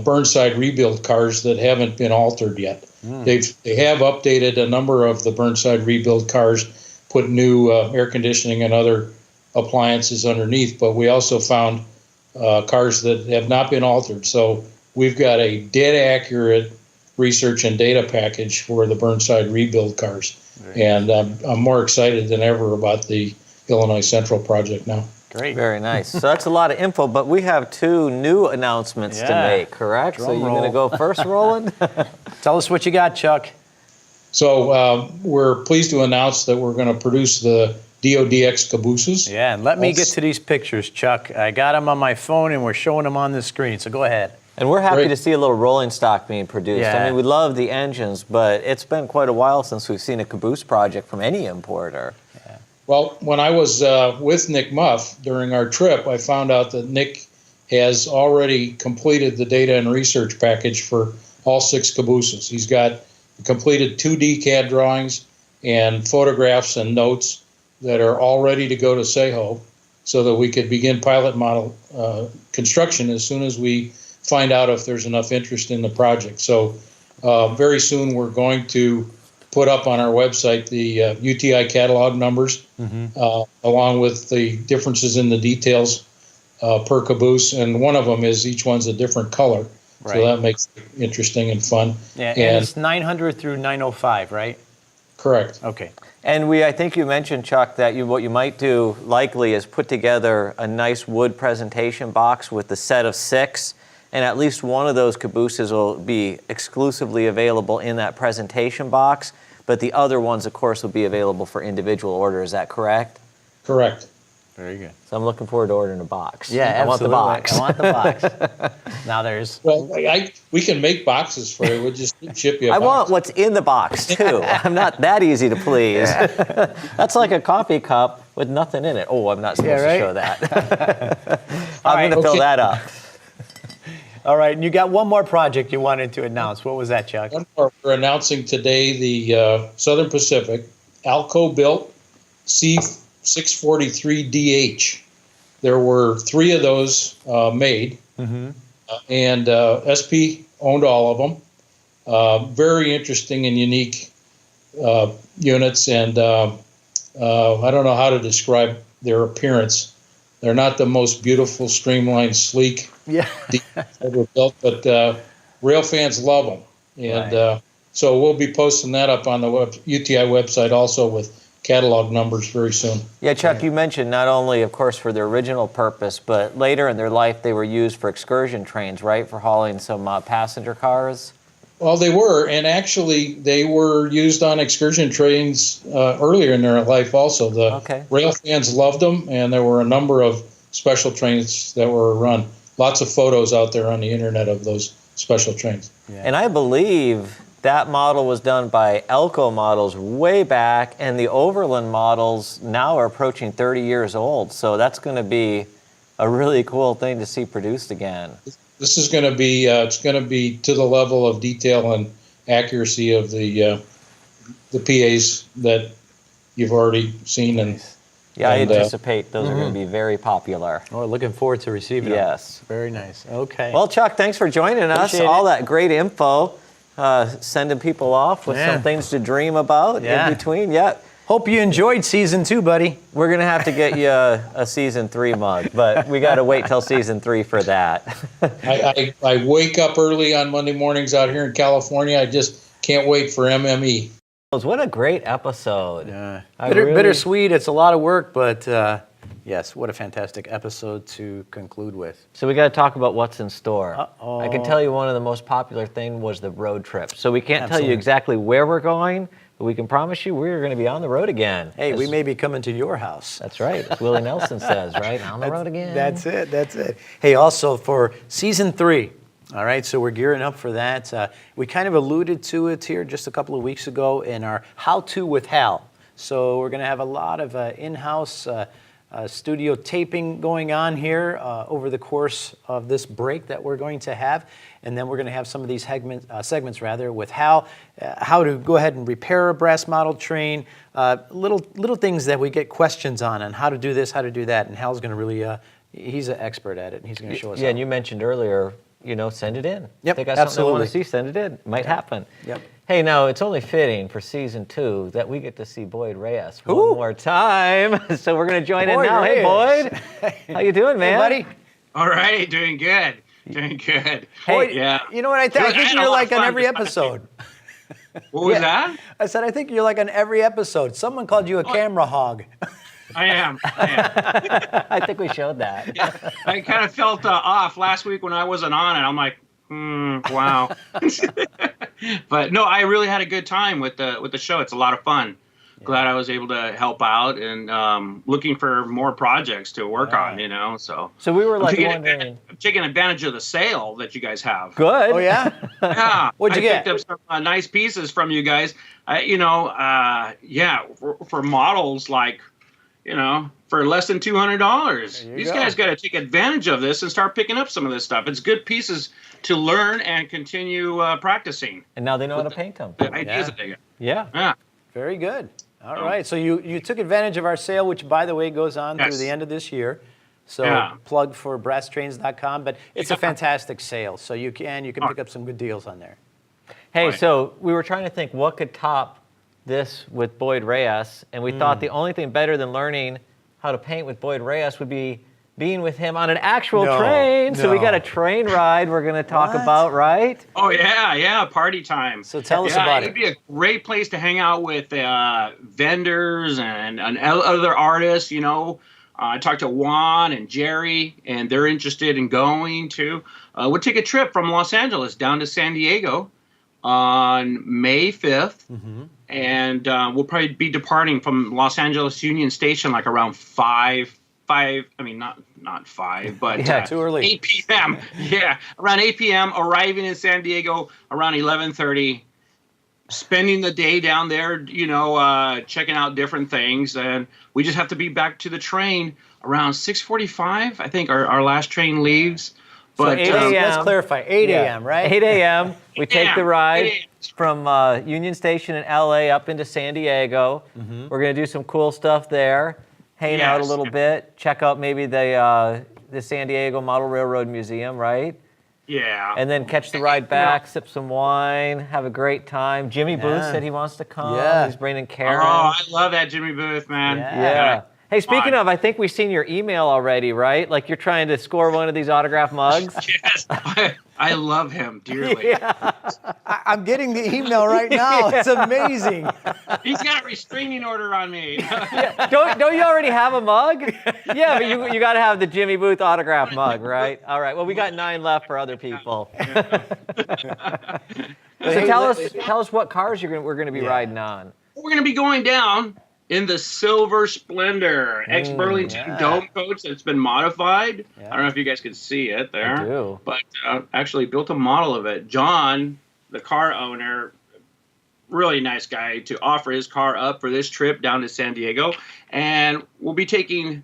Burnside rebuild cars that haven't been altered yet. They have updated a number of the Burnside rebuild cars, put new air conditioning and other appliances underneath, but we also found cars that have not been altered. So we've got a dead accurate research and data package for the Burnside rebuild cars. And I'm more excited than ever about the Illinois Central project now. Great. Very nice. So that's a lot of info, but we have 2 new announcements to Yeah. make, correct? So Drum you're going to roll. go first, Roland? Tell us what you got, Chuck. So we're pleased to announce that we're going to produce the DODX cabooses. Yeah, and let me get to these pictures, Chuck. I got them on my phone, and we're showing them on the screen, so go ahead. And we're happy Great. to see a little rolling stock being produced. Yeah. I mean, we love the engines, but it's been quite a while since we've seen a caboose project from any importer. Well, when I was with Nick Muff during our trip, I found out that Nick has already completed the data and research package for all 6 cabooses. He's got completed 2D CAD drawings and photographs and notes that are all ready to go to SEHO so that we could begin pilot model construction as soon as we find out if there's enough interest in the project. So very soon we're going to put up on our website the UTI catalog numbers, along with the differences in the details per caboose. And one of them is each one's a different color. Right. So that makes it interesting and fun. Yeah, and it's 900 through 905, right? Correct. Okay. And I think you mentioned, Chuck, that what you might do likely is put together a nice wood presentation box with the set of 6, and at least one of those cabooses will be exclusively available in that presentation box, but the other ones, of course, will be available for individual order. Is that correct? Correct. Very good. So I'm looking forward to ordering a box. Yeah, I want the box. I want the box. Now there's... Well, we can make boxes for you. We'll just ship you a I box. want what's in the box, too. I'm not that easy to please. That's like a coffee cup with nothing in it. Oh, I'm not supposed to show that. I'm going to fill that up. All right, and you got one more project you wanted to announce. What was that, Chuck? One more. We're announcing today the Southern Pacific Alco built C643DH. There were 3 of those made, and SP owned all of them. Very interesting and unique units, and I don't know how to describe their appearance. They're not the most beautiful, streamlined, sleek ever built, but rail fans love them. And so we'll be posting that up on the UTI website also with catalog numbers very soon. Yeah, Chuck, you mentioned not only, of course, for their original purpose, but later in their life they were used for excursion trains, right, for hauling some passenger cars? Well, they were, and actually they were used on excursion trains earlier in their life also. The rail fans loved them, and there were a number of special trains that were run. Lots of photos out there on the internet of those special trains. Yeah. And I believe that model was done by Elco Models way back, and the Overland models now are approaching 30 years old. So that's going to be a really cool thing to see produced again. This is going to be it's going to be to the level of detail and accuracy of the PAs that you've already seen. And I anticipate those are going to be very popular. Oh, looking forward to receiving them. Yes. Very nice. Okay. Well, Chuck, thanks for joining us. Appreciate All it. that great info, sending people off with some things to dream about in between. Yeah. Hope you enjoyed season 2, buddy. We're going to have to get you a season 3 mug, but we got to wait till season 3 for that. I wake up early on Monday mornings out here in California. I just can't wait for MME. What a great episode. Yeah. Bittersweet. It's a lot of work, but yes, what a fantastic episode to conclude with. So we got to talk about what's in store. Uh-oh. I can tell you one of the most popular things was the road trip. So we can't tell you exactly where we're going, but we can promise you we're going to be on the road again. Hey, we may be coming to your house. That's right. As Willie Nelson says, right? On the road again. That's it. Hey, also for season 3, all right, so we're gearing up for that. We kind of alluded to it here just a couple of weeks ago in our How To with Hal. So we're going to have a lot of in-house studio taping going on here over the course of this break that we're going to have. And then we're going to have some of these segments with Hal, how to go ahead and repair a brass model train, little things that we get questions on how to do this, how to do that. And Hal's going to really, he's an expert at it, and he's going to show us how. And you mentioned earlier, send it in. Yep, they got absolutely. something they want to see, send it in. Might happen. Yep. Hey, now it's only fitting for season 2 that we get to see Boyd Reyes one more time. So we're going to join in now. Hey, Boyd. How you doing, man? Hey, buddy. All right, doing good. Doing good. Hey, yeah. You know what I think? I think you're like on every episode. What was that? I said, I think you're like on every episode. Someone called you a camera hog. I am. I think we showed that. Yeah, I kind of felt off last week when I wasn't on it. I'm like, wow. But no, I really had a good time with the show. It's a lot of fun. Glad I was able to help out and looking for more projects to work on. So we were like I'm wondering. taking advantage of the sale that you guys have. Good. Oh yeah. Yeah, What'd you get? I picked up some nice pieces from you guys. For models like, for less than $200. These guys got to take advantage of this and start picking up some of this stuff. It's good pieces to learn and continue practicing. And now they know how to paint them. The ideas that they got. Yeah. Very good. All right. So you took advantage of our sale, which, by the way, goes on through the end of this year. So plug for brasstrains.com. But it's a fantastic sale. So you can pick up some good deals on there. Hey, so we were trying to think what could top this with Boyd Reyes, and we thought the only thing better than learning how to paint with Boyd Reyes would be being with him on an actual train. So we got a train ride we're going to talk about, right? Oh, yeah, party time. So tell us about it. It'd be a great place to hang out with vendors and other artists, I talked to Juan and Jerry, and they're interested in going too. We'll take a trip from Los Angeles down to San Diego on May 5th, and we'll probably be departing from Los Angeles Union Station like around 5. I mean, not 5, but too early. 8 p.m. Yeah, around 8 p.m. Arriving in San Diego around 11:30. Spending the day down there, checking out different things, and we just have to be back to the train around 6:45. I think our last train leaves. But so 8 a.m. Let's clarify, 8 a.m., right? 8 a.m. We take the ride from Union Station in LA up into San Diego. We're going to do some cool stuff there, hang out a little bit, check out maybe the San Diego Model Railroad Museum, right? Yeah. And then catch the ride back, sip some wine, have a great time. Jimmy Booth said he wants to come. Yeah. He's bringing Karen. Oh, I love that Jimmy Booth, man. Yeah. Hey, speaking of, I think we've seen your email already, right? Like you're trying to score one of these autograph mugs. Yes, I love him dearly. I'm getting the email right now. It's amazing. He's got a restraining order on me. Don't you already have a mug? Yeah, but you got to have the Jimmy Booth autograph mug, right? All right. Well, we got 9 left for other people. So tell us what cars we're going to be riding on. We're going to be going down in the Silver Splendor, ex-Burlington Dome coach that's been modified. I don't know if you guys can see it there. I do. But actually built a model of it. John, the car owner, really nice guy to offer his car up for this trip down to San Diego. And we'll be taking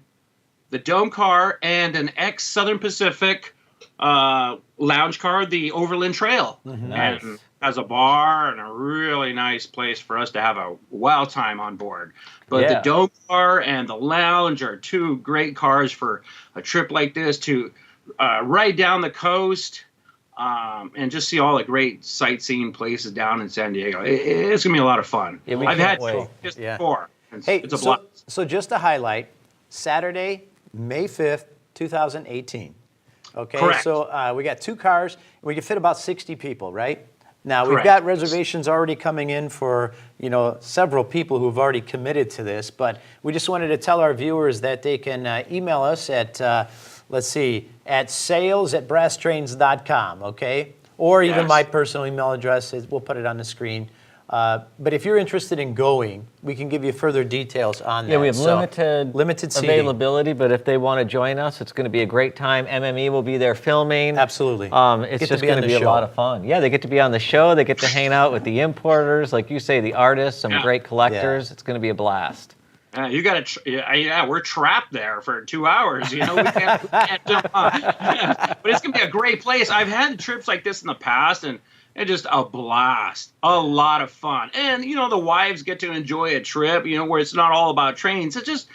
the Dome car and an ex-Southern Pacific lounge car, the Overland Trail. Nice. And has a bar and a really nice place for us to have a wild time on board. But the Dome car and the lounge are 2 great cars for a trip like this to ride down the coast and just see all the great sightseeing places down in San Diego. It's going to be a lot of fun. Yeah, I've had this before. It's a blast. So just to highlight, Saturday, May 5th, 2018. Okay, Correct. So we got 2 cars. We can fit about 60 people, right? Now, we've got reservations already coming in for, several people who've already committed to this, but we just wanted to tell our viewers that they can email us at, at sales@brasstrains.com, okay? Or even my personal email address, we'll put it on the screen. But if you're interested in going, we can give you further details on that. Yeah, we have limited seating. availability, but if they want to join us, it's going to be a great time. MME will be there filming. Absolutely. It's just going to be a lot of fun. Yeah, they get to be on the show. They get to hang out with the importers, like you say, the artists, some great collectors. It's going to be a blast. You got to, we're trapped there for 2 hours. We can't jump on. But it's going to be a great place. I've had trips like this in the past, and it's just a blast, a lot of fun. And, the wives get to enjoy a trip, where it's not all about trains. It's just,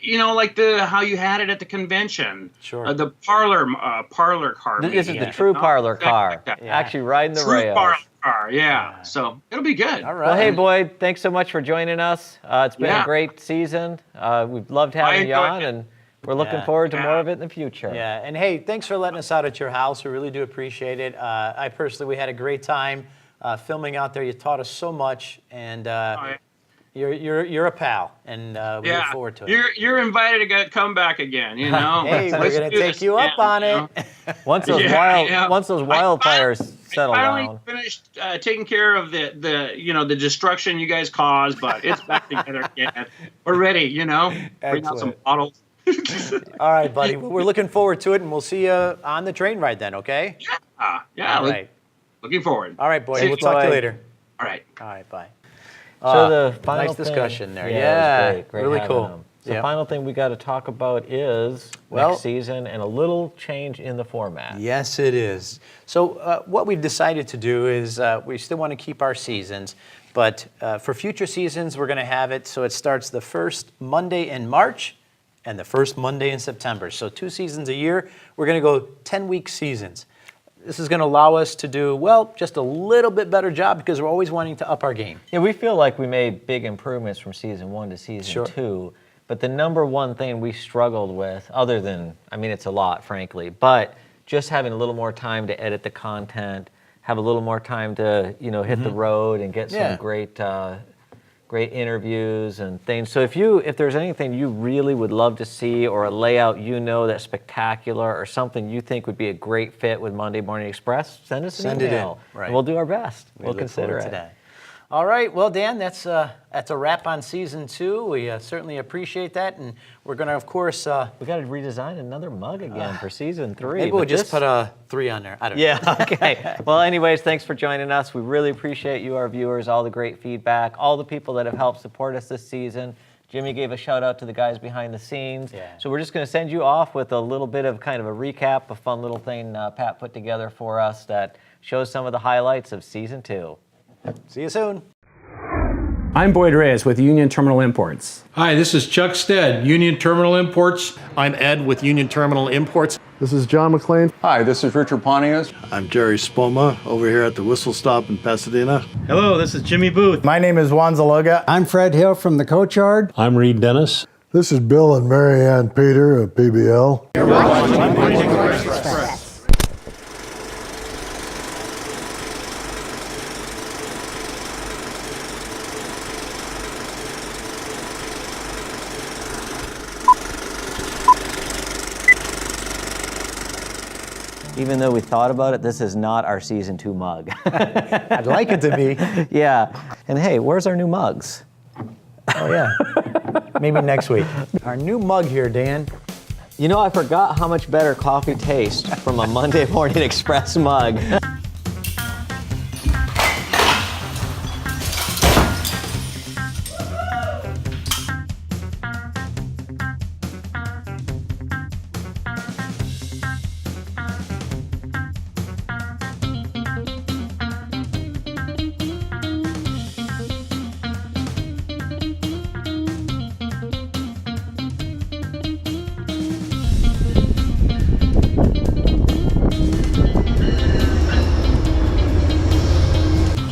like how you had it at the convention. Sure. The parlor car. This is the true parlor car. Actually riding the rails. Parlor car, yeah. So it'll be good. All right. Well, hey, Boyd, thanks so much for joining us. It's been a great season. We've loved having you on, and we're looking forward to more of it in the future. Yeah, and hey, thanks for letting us out at your house. We really do appreciate it. We had a great time filming out there. You taught us so much, and you're a pal, and we look forward to it. You're invited to come back again. Hey, we're gonna take you up on it. Once those wildfires settle finally down. finished taking care of the destruction you guys caused, but it's back together again. We're ready, Bring out some Excellent. bottles. All right, buddy. Well, we're looking forward to it, and we'll see you on the train ride then, okay? Yeah. All right. Looking forward. All right, boy. Thanks, We'll talk to you Boyd. later. All right. All right, bye. So the final nice discussion thing, there. Yeah, Yeah, it was great really having cool. him. The Yeah. final thing we got to talk about is Well- next season and a little change in the format. Yes, it is. So what we've decided to do is we still want to keep our seasons, but for future seasons, we're going to have it so it starts the first Monday in March and the first Monday in September. So 2 seasons a year. We're going to go 10-week seasons. This is going to allow us to do, well, just a little bit better job because we're always wanting to up our game. Yeah, we feel like we made big improvements from season 1 to season Sure. 2. But the number one thing we struggled with, other than, it's a lot, frankly, but just having a little more time to edit the content, have a little more time to, hit the road and get some Yeah. great interviews and things. So if there's anything you really would love to see, or a layout that's spectacular, or something you think would be a great fit with Monday Morning Express, send us an Send it in. email. Right. And we'll do our best. We We'll look consider forward it. to that. All right, well, Dan, that's a wrap on season 2. We certainly appreciate that, and we're going to, of course, We got to redesign another mug again for season 3. maybe we'll but just this- put a 3 on there. I don't know. Yeah, okay. Well, anyways, thanks for joining us. We really appreciate you, our viewers, all the great feedback, all the people that have helped support us this season. Jimmy gave a shout out to the guys behind the scenes. Yeah. So we're just going to send you off with a little bit of kind of a recap, a fun little thing Pat put together for us that shows some of the highlights of season 2. See you soon. I'm Boyd Reyes with Union Terminal Imports. Hi, this is Chuck Sted, Union Terminal Imports. I'm Ed with Union Terminal Imports. This is John McLean. Hi, this is Richard Pontius. I'm Jerry Spoma over here at the Whistle Stop in Pasadena. Hello, this is Jimmy Booth. My name is Juan Zaloga. I'm Fred Hill from the Coach Yard. I'm Reed Dennis. This is Bill and Mary Ann Peter of PBL. Even though we thought about it, this is not our season 2 mug. I'd like it to be. Yeah. And hey, where's our new mugs? Oh, yeah. Maybe next week. Our new mug here, Dan. I forgot how much better coffee tastes from a Monday Morning Express mug.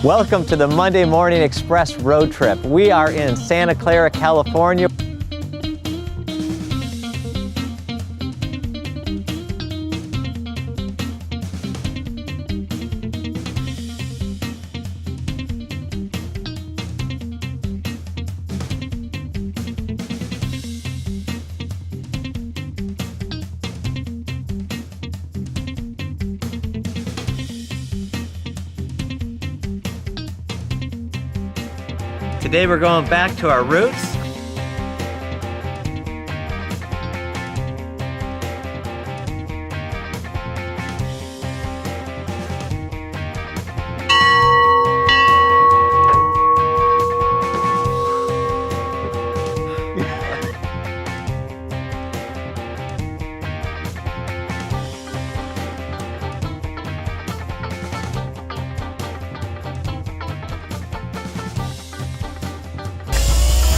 Welcome to the Monday Morning Express road trip. We are in Santa Clara, California. Today we're going back to our roots.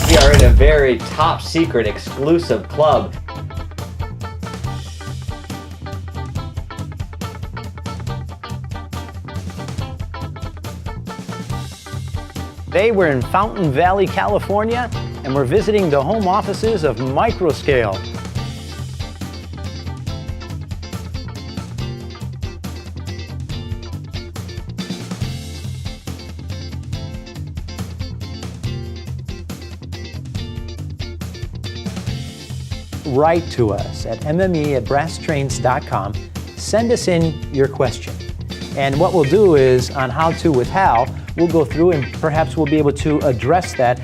We are in a very top secret exclusive club. Today we're in Fountain Valley, California, and we're visiting the home offices of Microscale. Write to us at MME@brasstrains.com. Send us in your question. And what we'll do is, on How To with Hal, we'll go through and perhaps we'll be able to address that.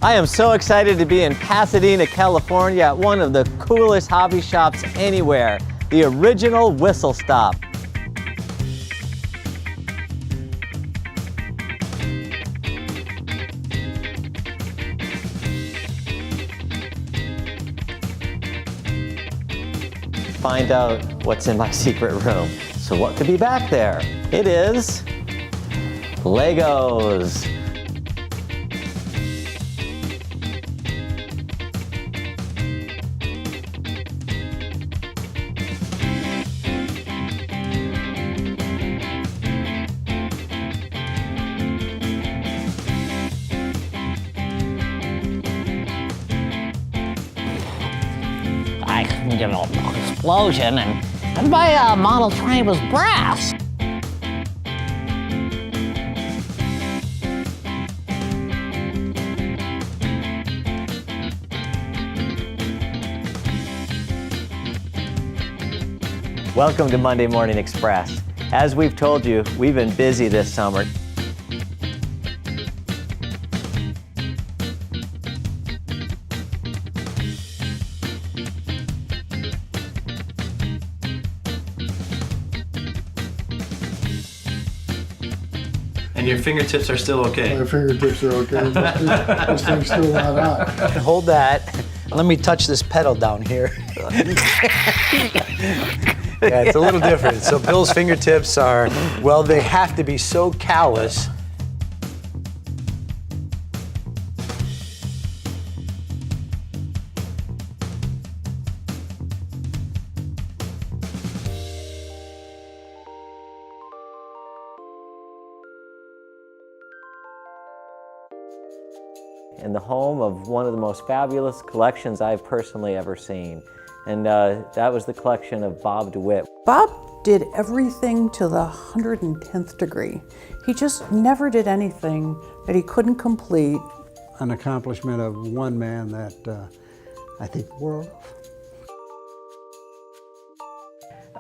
I am so excited to be in Pasadena, California at one of the coolest hobby shops anywhere, the original Whistle Stop. Find out what's in my secret room. So what could be back there? It is Legos. Explosion, and my model train was brass. Welcome to Monday Morning Express. As we've told you, we've been busy this summer. And your fingertips are still okay. My fingertips are okay. This thing's still not on. Hold that. Let me touch this pedal down here. Yeah, it's a little different. So Bill's fingertips are, well, they have to be so callous. In the home of one of the most fabulous collections I've personally ever seen. And that was the collection of Bob DeWitt. Bob did everything to the 110th degree. He just never did anything that he couldn't complete. An accomplishment of one man that I think the world of.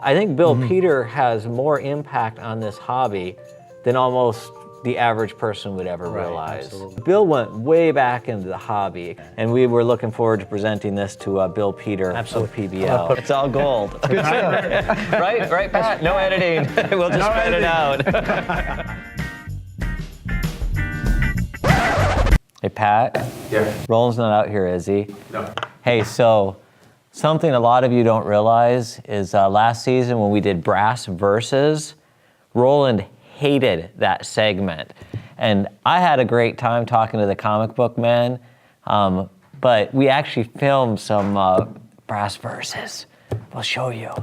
I think Bill Peter has more impact on this hobby than almost the average person would ever realize. Absolutely. Bill went way back into the hobby, and we were looking forward to presenting this to Bill Peter of PBL. It's all gold. Good right, Pat? No editing. We'll just spread it out. Hey, Pat. Yeah. Roland's not out here, is he? No. Hey, so something a lot of you don't realize is last season when we did Brass Versus, Roland hated that segment. And I had a great time talking to the comic book men, but we actually filmed some Brass Versus. We'll show you.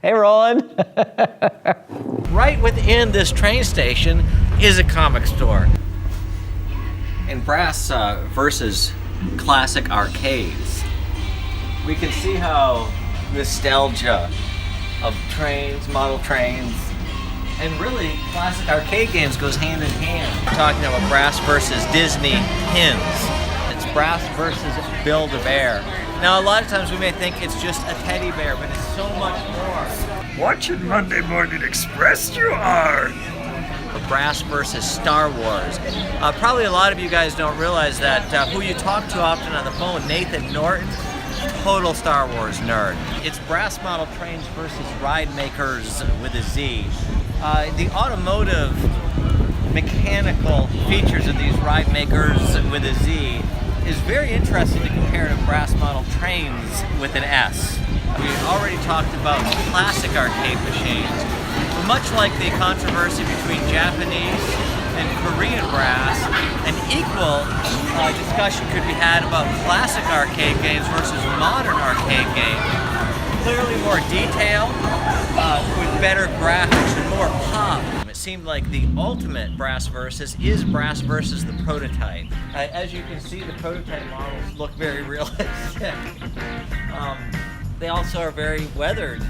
Hey, Roland. Right within this train station is a comic store. And Brass Versus classic arcades. We can see how nostalgia of trains, model trains, and really classic arcade games goes hand in hand. We're talking about Brass versus Disney pins. It's Brass versus Build-A-Bear. Now, a lot of times we may think it's just a teddy bear, but it's so much more. Watching Monday Morning Express, you are. Brass versus Star Wars. Probably a lot of you guys don't realize that who you talk to often on the phone, Nathan Norton, total Star Wars nerd. It's brass model trains versus ride makers with a Z. The automotive mechanical features of these ride makers with a Z is very interesting to compare to brass model trains with an S. We already talked about classic arcade machines, but much like the controversy between Japanese and Korean brass, an equal discussion could be had about classic arcade games versus modern arcade games. Clearly more detail, with better graphics and more pop. It seemed like the ultimate Brass Versus is Brass Versus the prototype. As you can see, the prototype models look very realistic. They also are very weathered.